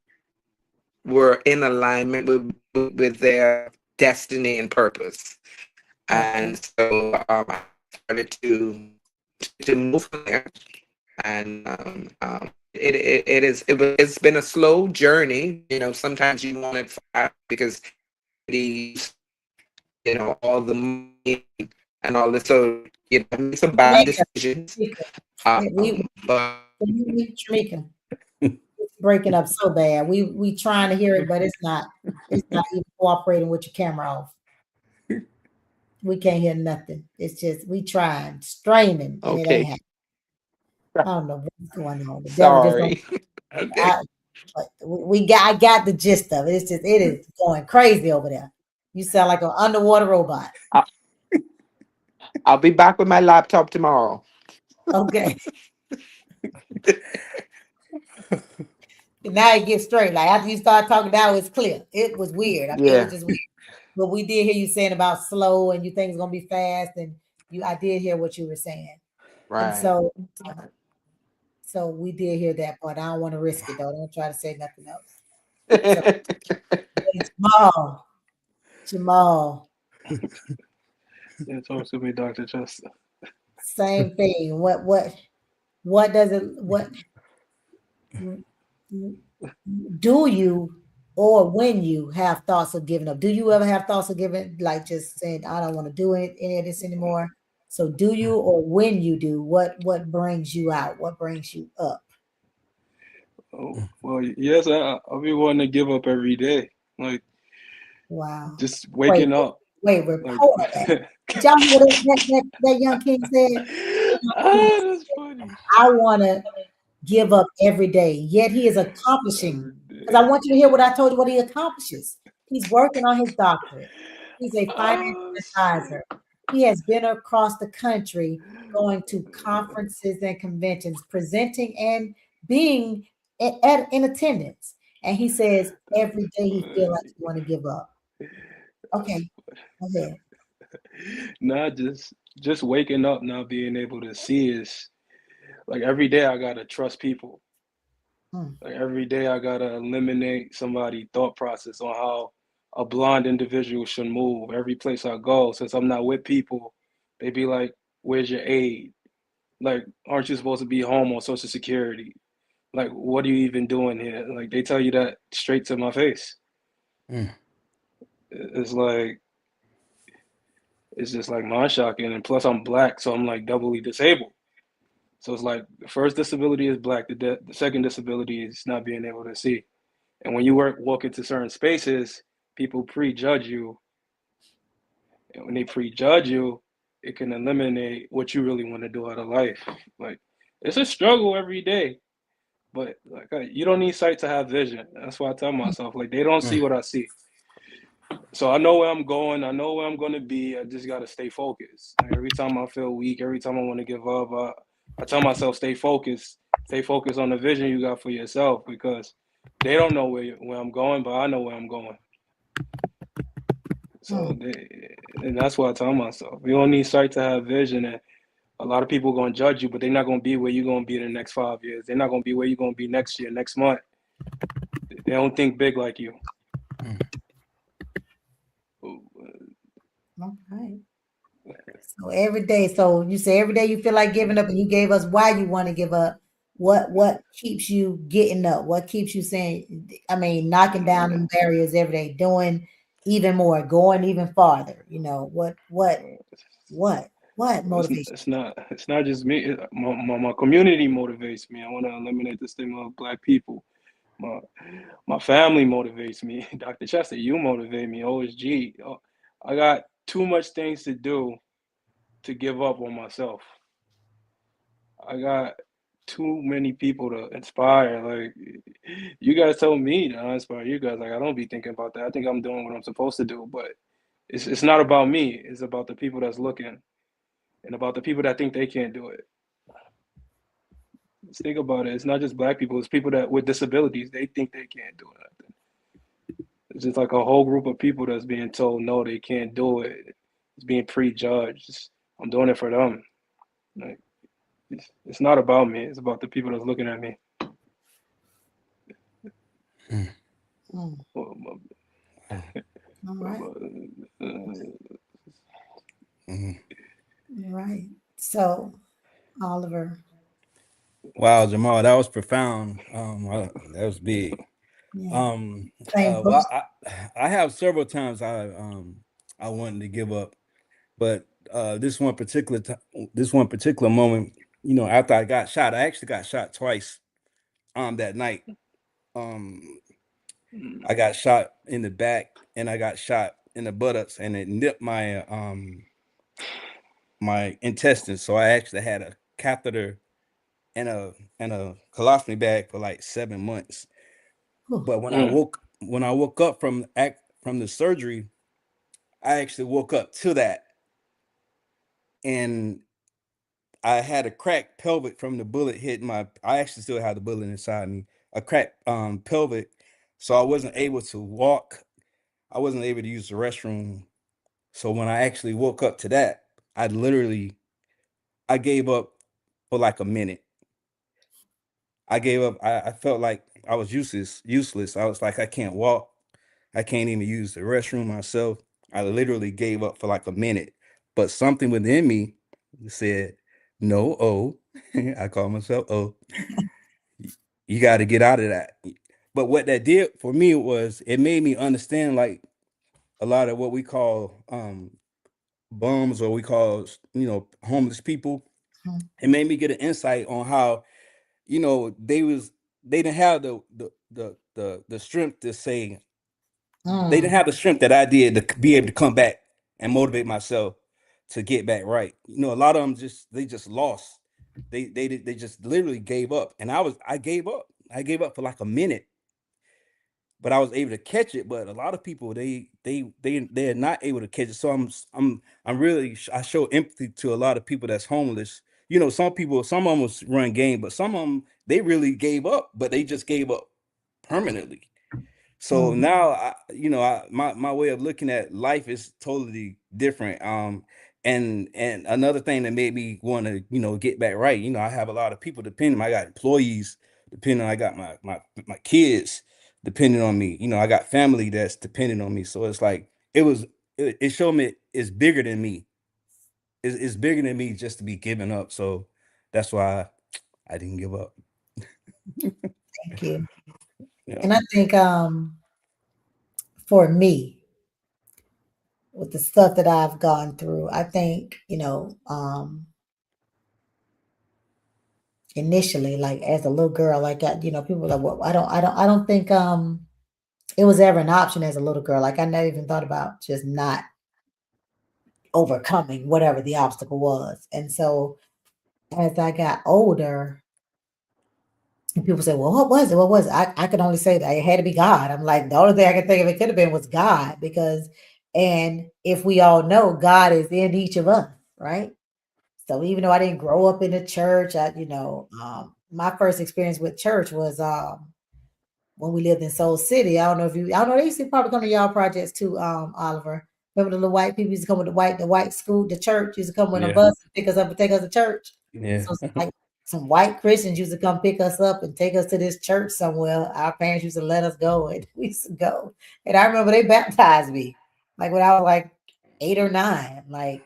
were in alignment with their destiny and purpose. Okay. And so I started to move from there. And it's been a slow journey. Sometimes you want it fast because these all the money and all this. So make some bad Jamaica, decisions. we But Jamaica, it's breaking up so bad. We trying to hear it, but it's not even cooperating with your camera off. We can't hear nothing. It's just we trying, straining, and it ain't okay, happening. I don't know what's going on. The devil just don't. sorry. Okay, I, but I got the gist of it. It's just it is going crazy over there. You sound like an underwater robot. I- I'll be back with my laptop tomorrow. Okay. Now it gets straight. Like after you start talking, now it's clear. It was weird. I mean, it was Yeah, just weird. But we did hear you saying about slow and you think it's gonna be fast, and I did hear what you were saying. And right. so we did hear that part. I don't want to risk it though. Don't try to say nothing else. So hey, Jamal, Yeah, talk to me, Dr. Chester. same thing. What does it what do you or when you have thoughts of giving up? Do you ever have thoughts of giving, like just saying, I don't want to do any of this anymore? So do you, or when you do, what brings you out? What brings you up? Oh, well, yes, I'll be wanting to give up every day. Like, Wow. just Wait, waking up. wait, Like, report that. Did y'all hear that young king said? That young king that's funny. I want to give up every day, yet he is accomplishing. Every Because I day. want you to hear what I told you, what he accomplishes. He's working on his doctorate. He's a financial Oh, shit. advisor. He has been across the country going to conferences and conventions, presenting and being in attendance, and he says every day he feel like he want to give up. Okay, go ahead. Not just waking up, not being able to see is like every day I gotta trust people. Mm, Like every day I gotta eliminate somebody' thought process on how a blind individual should move. Every place I go, since I'm not with people, they be like, "Where's your aid? Like, aren't you supposed to be home on Social Security? Like, what are you even doing here?" Like they tell you that straight to my face. Mm. It's like it's just like mind shocking, and plus I'm black, so I'm like doubly disabled. So it's like the first disability is black, the second disability is not being able to see. And when you walk into certain spaces, people prejudge you, and when they prejudge you, it can eliminate what you really want to do out of life. Like it's a struggle every day, but like you don't need sight to have vision. That's why I tell myself like they don't see Mm. what I see. So I know where I'm going. I know where I'm going to be. I just got to stay focused. Like every time I feel weak, every time I want to give up, I tell myself, stay focused. Stay focused on the vision you got for yourself because they don't know where I'm going, but I know where I'm going. So, mm, and that's what I tell myself. You don't need sight to have vision. And a lot of people are going to judge you, but they're not going to be where you're going to be in the next 5 years. They're not going to be where you're going to be next year, next month. They don't think big like you. Mm. okay. So every day, so you say every day you feel like giving up, and you gave us why you want to give up. What keeps you getting up? What keeps you saying? I mean, knocking down them barriers every day, doing even more, going even farther. You know what Well, motivation? it's not just me. My community motivates me. I want to eliminate the stigma of black people. My my family motivates me. Dr. Chester, you motivate me. OSG. I got too much things to do to give up on myself. I got too many people to inspire. Like you guys told me to inspire you guys. Like I don't be thinking about that. I think I'm doing what I'm supposed to do, but it's not about me. It's about the people that's looking and about the people that think they can't do it. Let's think about it. It's not just black people. It's people that with disabilities. They think they can't do it. It's just like a whole group of people that's being told no, they can't do it. It's being prejudged. I'm doing it for them. Like it's not about me. It's about the people that's looking at me. Mm. Mm, Well, Wow. all right, Mm. all right. So Oliver, Wow, Jamal, that was profound. That was big. yeah, Um, same book. well, I have several times I wanted to give up, but this one particular moment, after I got shot, I actually got shot twice. That night, um, I got shot in the back and I got shot in the buttocks, and it nipped my intestines. So I actually had a catheter and a colostomy bag for like 7 months. Whew. But when I woke up from the surgery, I actually woke up to that, and I had a cracked pelvic from the bullet hitting my. I actually still had the bullet inside me. A cracked pelvic, so I wasn't able to walk. I wasn't able to use the restroom. So when I actually woke up to that, I gave up for like a minute. I gave up. I felt like I was useless. Useless. I was like, I can't walk. I can't even use the restroom myself. I literally gave up for like a minute. But something within me said, "No, oh," I call myself oh. You got to get out of that. But what that did for me was it made me understand like a lot of what we call bums, or we call homeless people. Mm, It made me get an insight on how they didn't have the strength to say, they didn't mm, have the strength that I did to be able to come back and motivate myself to get back right. A lot of them just lost. They just literally gave up, and I gave up. I gave up for like a minute, but I was able to catch it. But a lot of people they're not able to catch it. So I show empathy to a lot of people that's homeless, you know, some of them was run game, but some of them they really gave up, but they just gave up permanently. So now, my way of looking at life is totally different. And another thing that made me want to, get back right. I have a lot of people depending. I got employees depending. I got my kids depending on me. I got family that's depending on me. So it's like it showed me it's bigger than me. It's bigger than me just to be giving up. So that's why I didn't give up. Thank you. Yeah. And I think for me, with the stuff that I've gone through, I think, initially, like as a little girl, like people were like, well, I don't think it was ever an option as a little girl. Like I never even thought about just not overcoming whatever the obstacle was. And so as I got older, and people say, well, what was it? What was it? I could only say that it had to be God. I'm like, the only thing I could think of it could have been was God, and if we all know, God is in each of us, right? So even though I didn't grow up in the church, my first experience with church was when we lived in Soul City. I don't know, they used to probably come to y'all projects too, Oliver. Remember the little white people used to come with the white school, the church used to come with a Yeah. bus and pick us up and take us to church. Yeah. So it's like some white Christians used to come pick us up and take us to this church somewhere. Our parents used to let us go, and we used to go. And I remember they baptized me, like when I was like 8 or 9. Like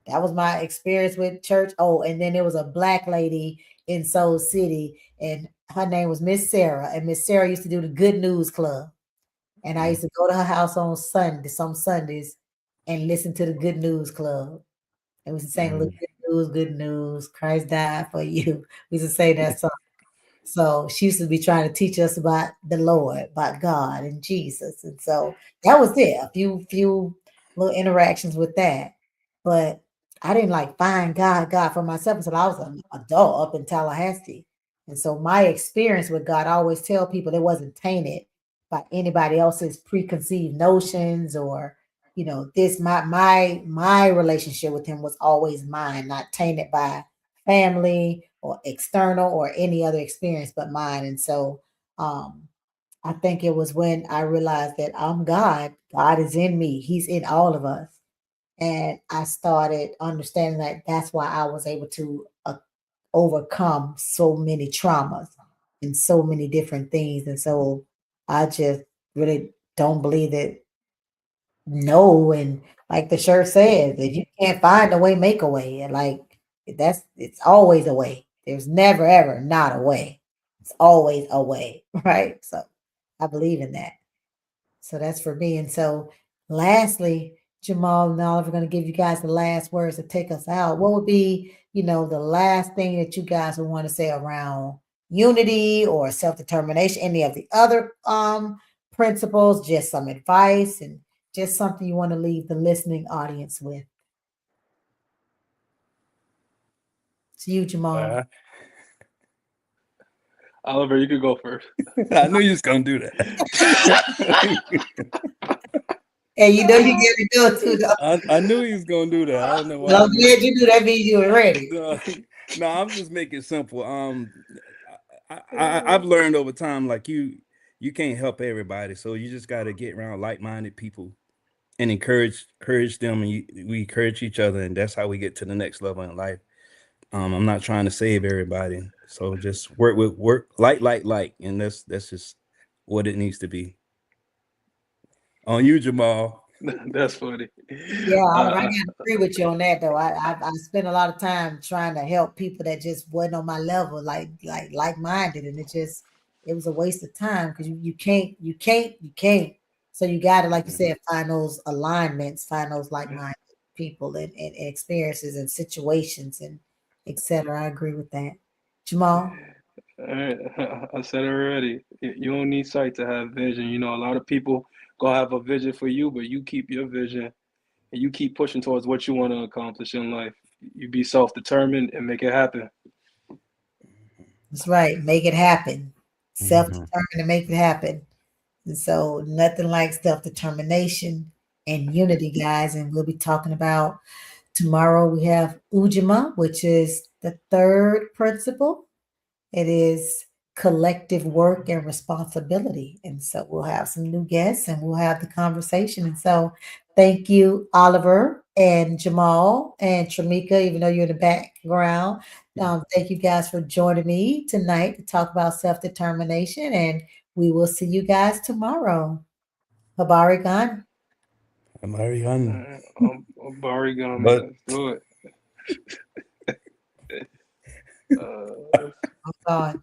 that was my experience with church. Oh, and then there was a black lady in Soul City, and her name was Miss Sarah. And Miss Sarah used to do the Good News Club. And I used to go to her house on some Sundays, and listen to the Good News Club. And we used to sing a little good news, Christ died for you. We used to say that song. So she used to be trying to teach us about the Lord, about God and Jesus. And so that was it. A few little interactions with that. But I didn't like find God for myself until I was an adult up in Tallahassee. And so my experience with God, I always tell people it wasn't tainted by anybody else's preconceived notions or this my relationship with him was always mine, not tainted by family or external or any other experience but mine. And so I think it was when I realized that I'm God. God is in me. He's in all of us. And I started understanding that that's why I was able to overcome so many traumas and so many different things. And so I just really don't believe that no, and like the shirt says, if you can't find a way, make a way. And like it's always a way. There's never ever not a way. It's always a way, right? So I believe in that. So that's for me. And so lastly, Jamal and Oliver are going to give you guys the last words to take us out. What would be, the last thing that you guys would want to say around unity or self-determination, any of the other principles, just some advice and just something you want to leave the listening audience with? It's you, Jamal. Oliver, you could go first. I knew you was gonna do that. Hey, you get to do it too, though. I knew he was gonna do that. I don't know why. Well, I'm glad you do that. Means you were ready. No, I'm just making it simple. I've learned over time, like you can't help everybody, so you just got to get around like-minded people and encourage them, and we encourage each other, and that's how we get to the next level in life. I'm not trying to save everybody, so just work like, and that's just what it needs to be. On you, Jamal. That's funny. Yeah, I gotta agree with you on that though. I spent a lot of time trying to help people that just wasn't on my level, like-minded, and it was a waste of time because you can't. So you gotta, like you said, find those alignments, find those like-minded people and experiences and situations and etc. I agree with that. Jamal? I said it already. You don't need sight to have vision. A lot of people gonna have a vision for you, but you keep your vision and you keep pushing towards what you want to accomplish in life. You be self-determined and make it happen. That's right. Make it happen. Self-determined to make it happen. And so nothing like self-determination and unity, guys. And we'll be talking about Tomorrow we have Ujima, which is the third principle. It is collective work and responsibility. And so we'll have some new guests and we'll have the conversation. And so thank you, Oliver and Jamal and Tramika, even though you're in the background. Thank you guys for joining me tonight to talk about self-determination. And we will see you guys tomorrow. Habari Khan. I'm already on. Barry Gummy, But let's do it. Oh God.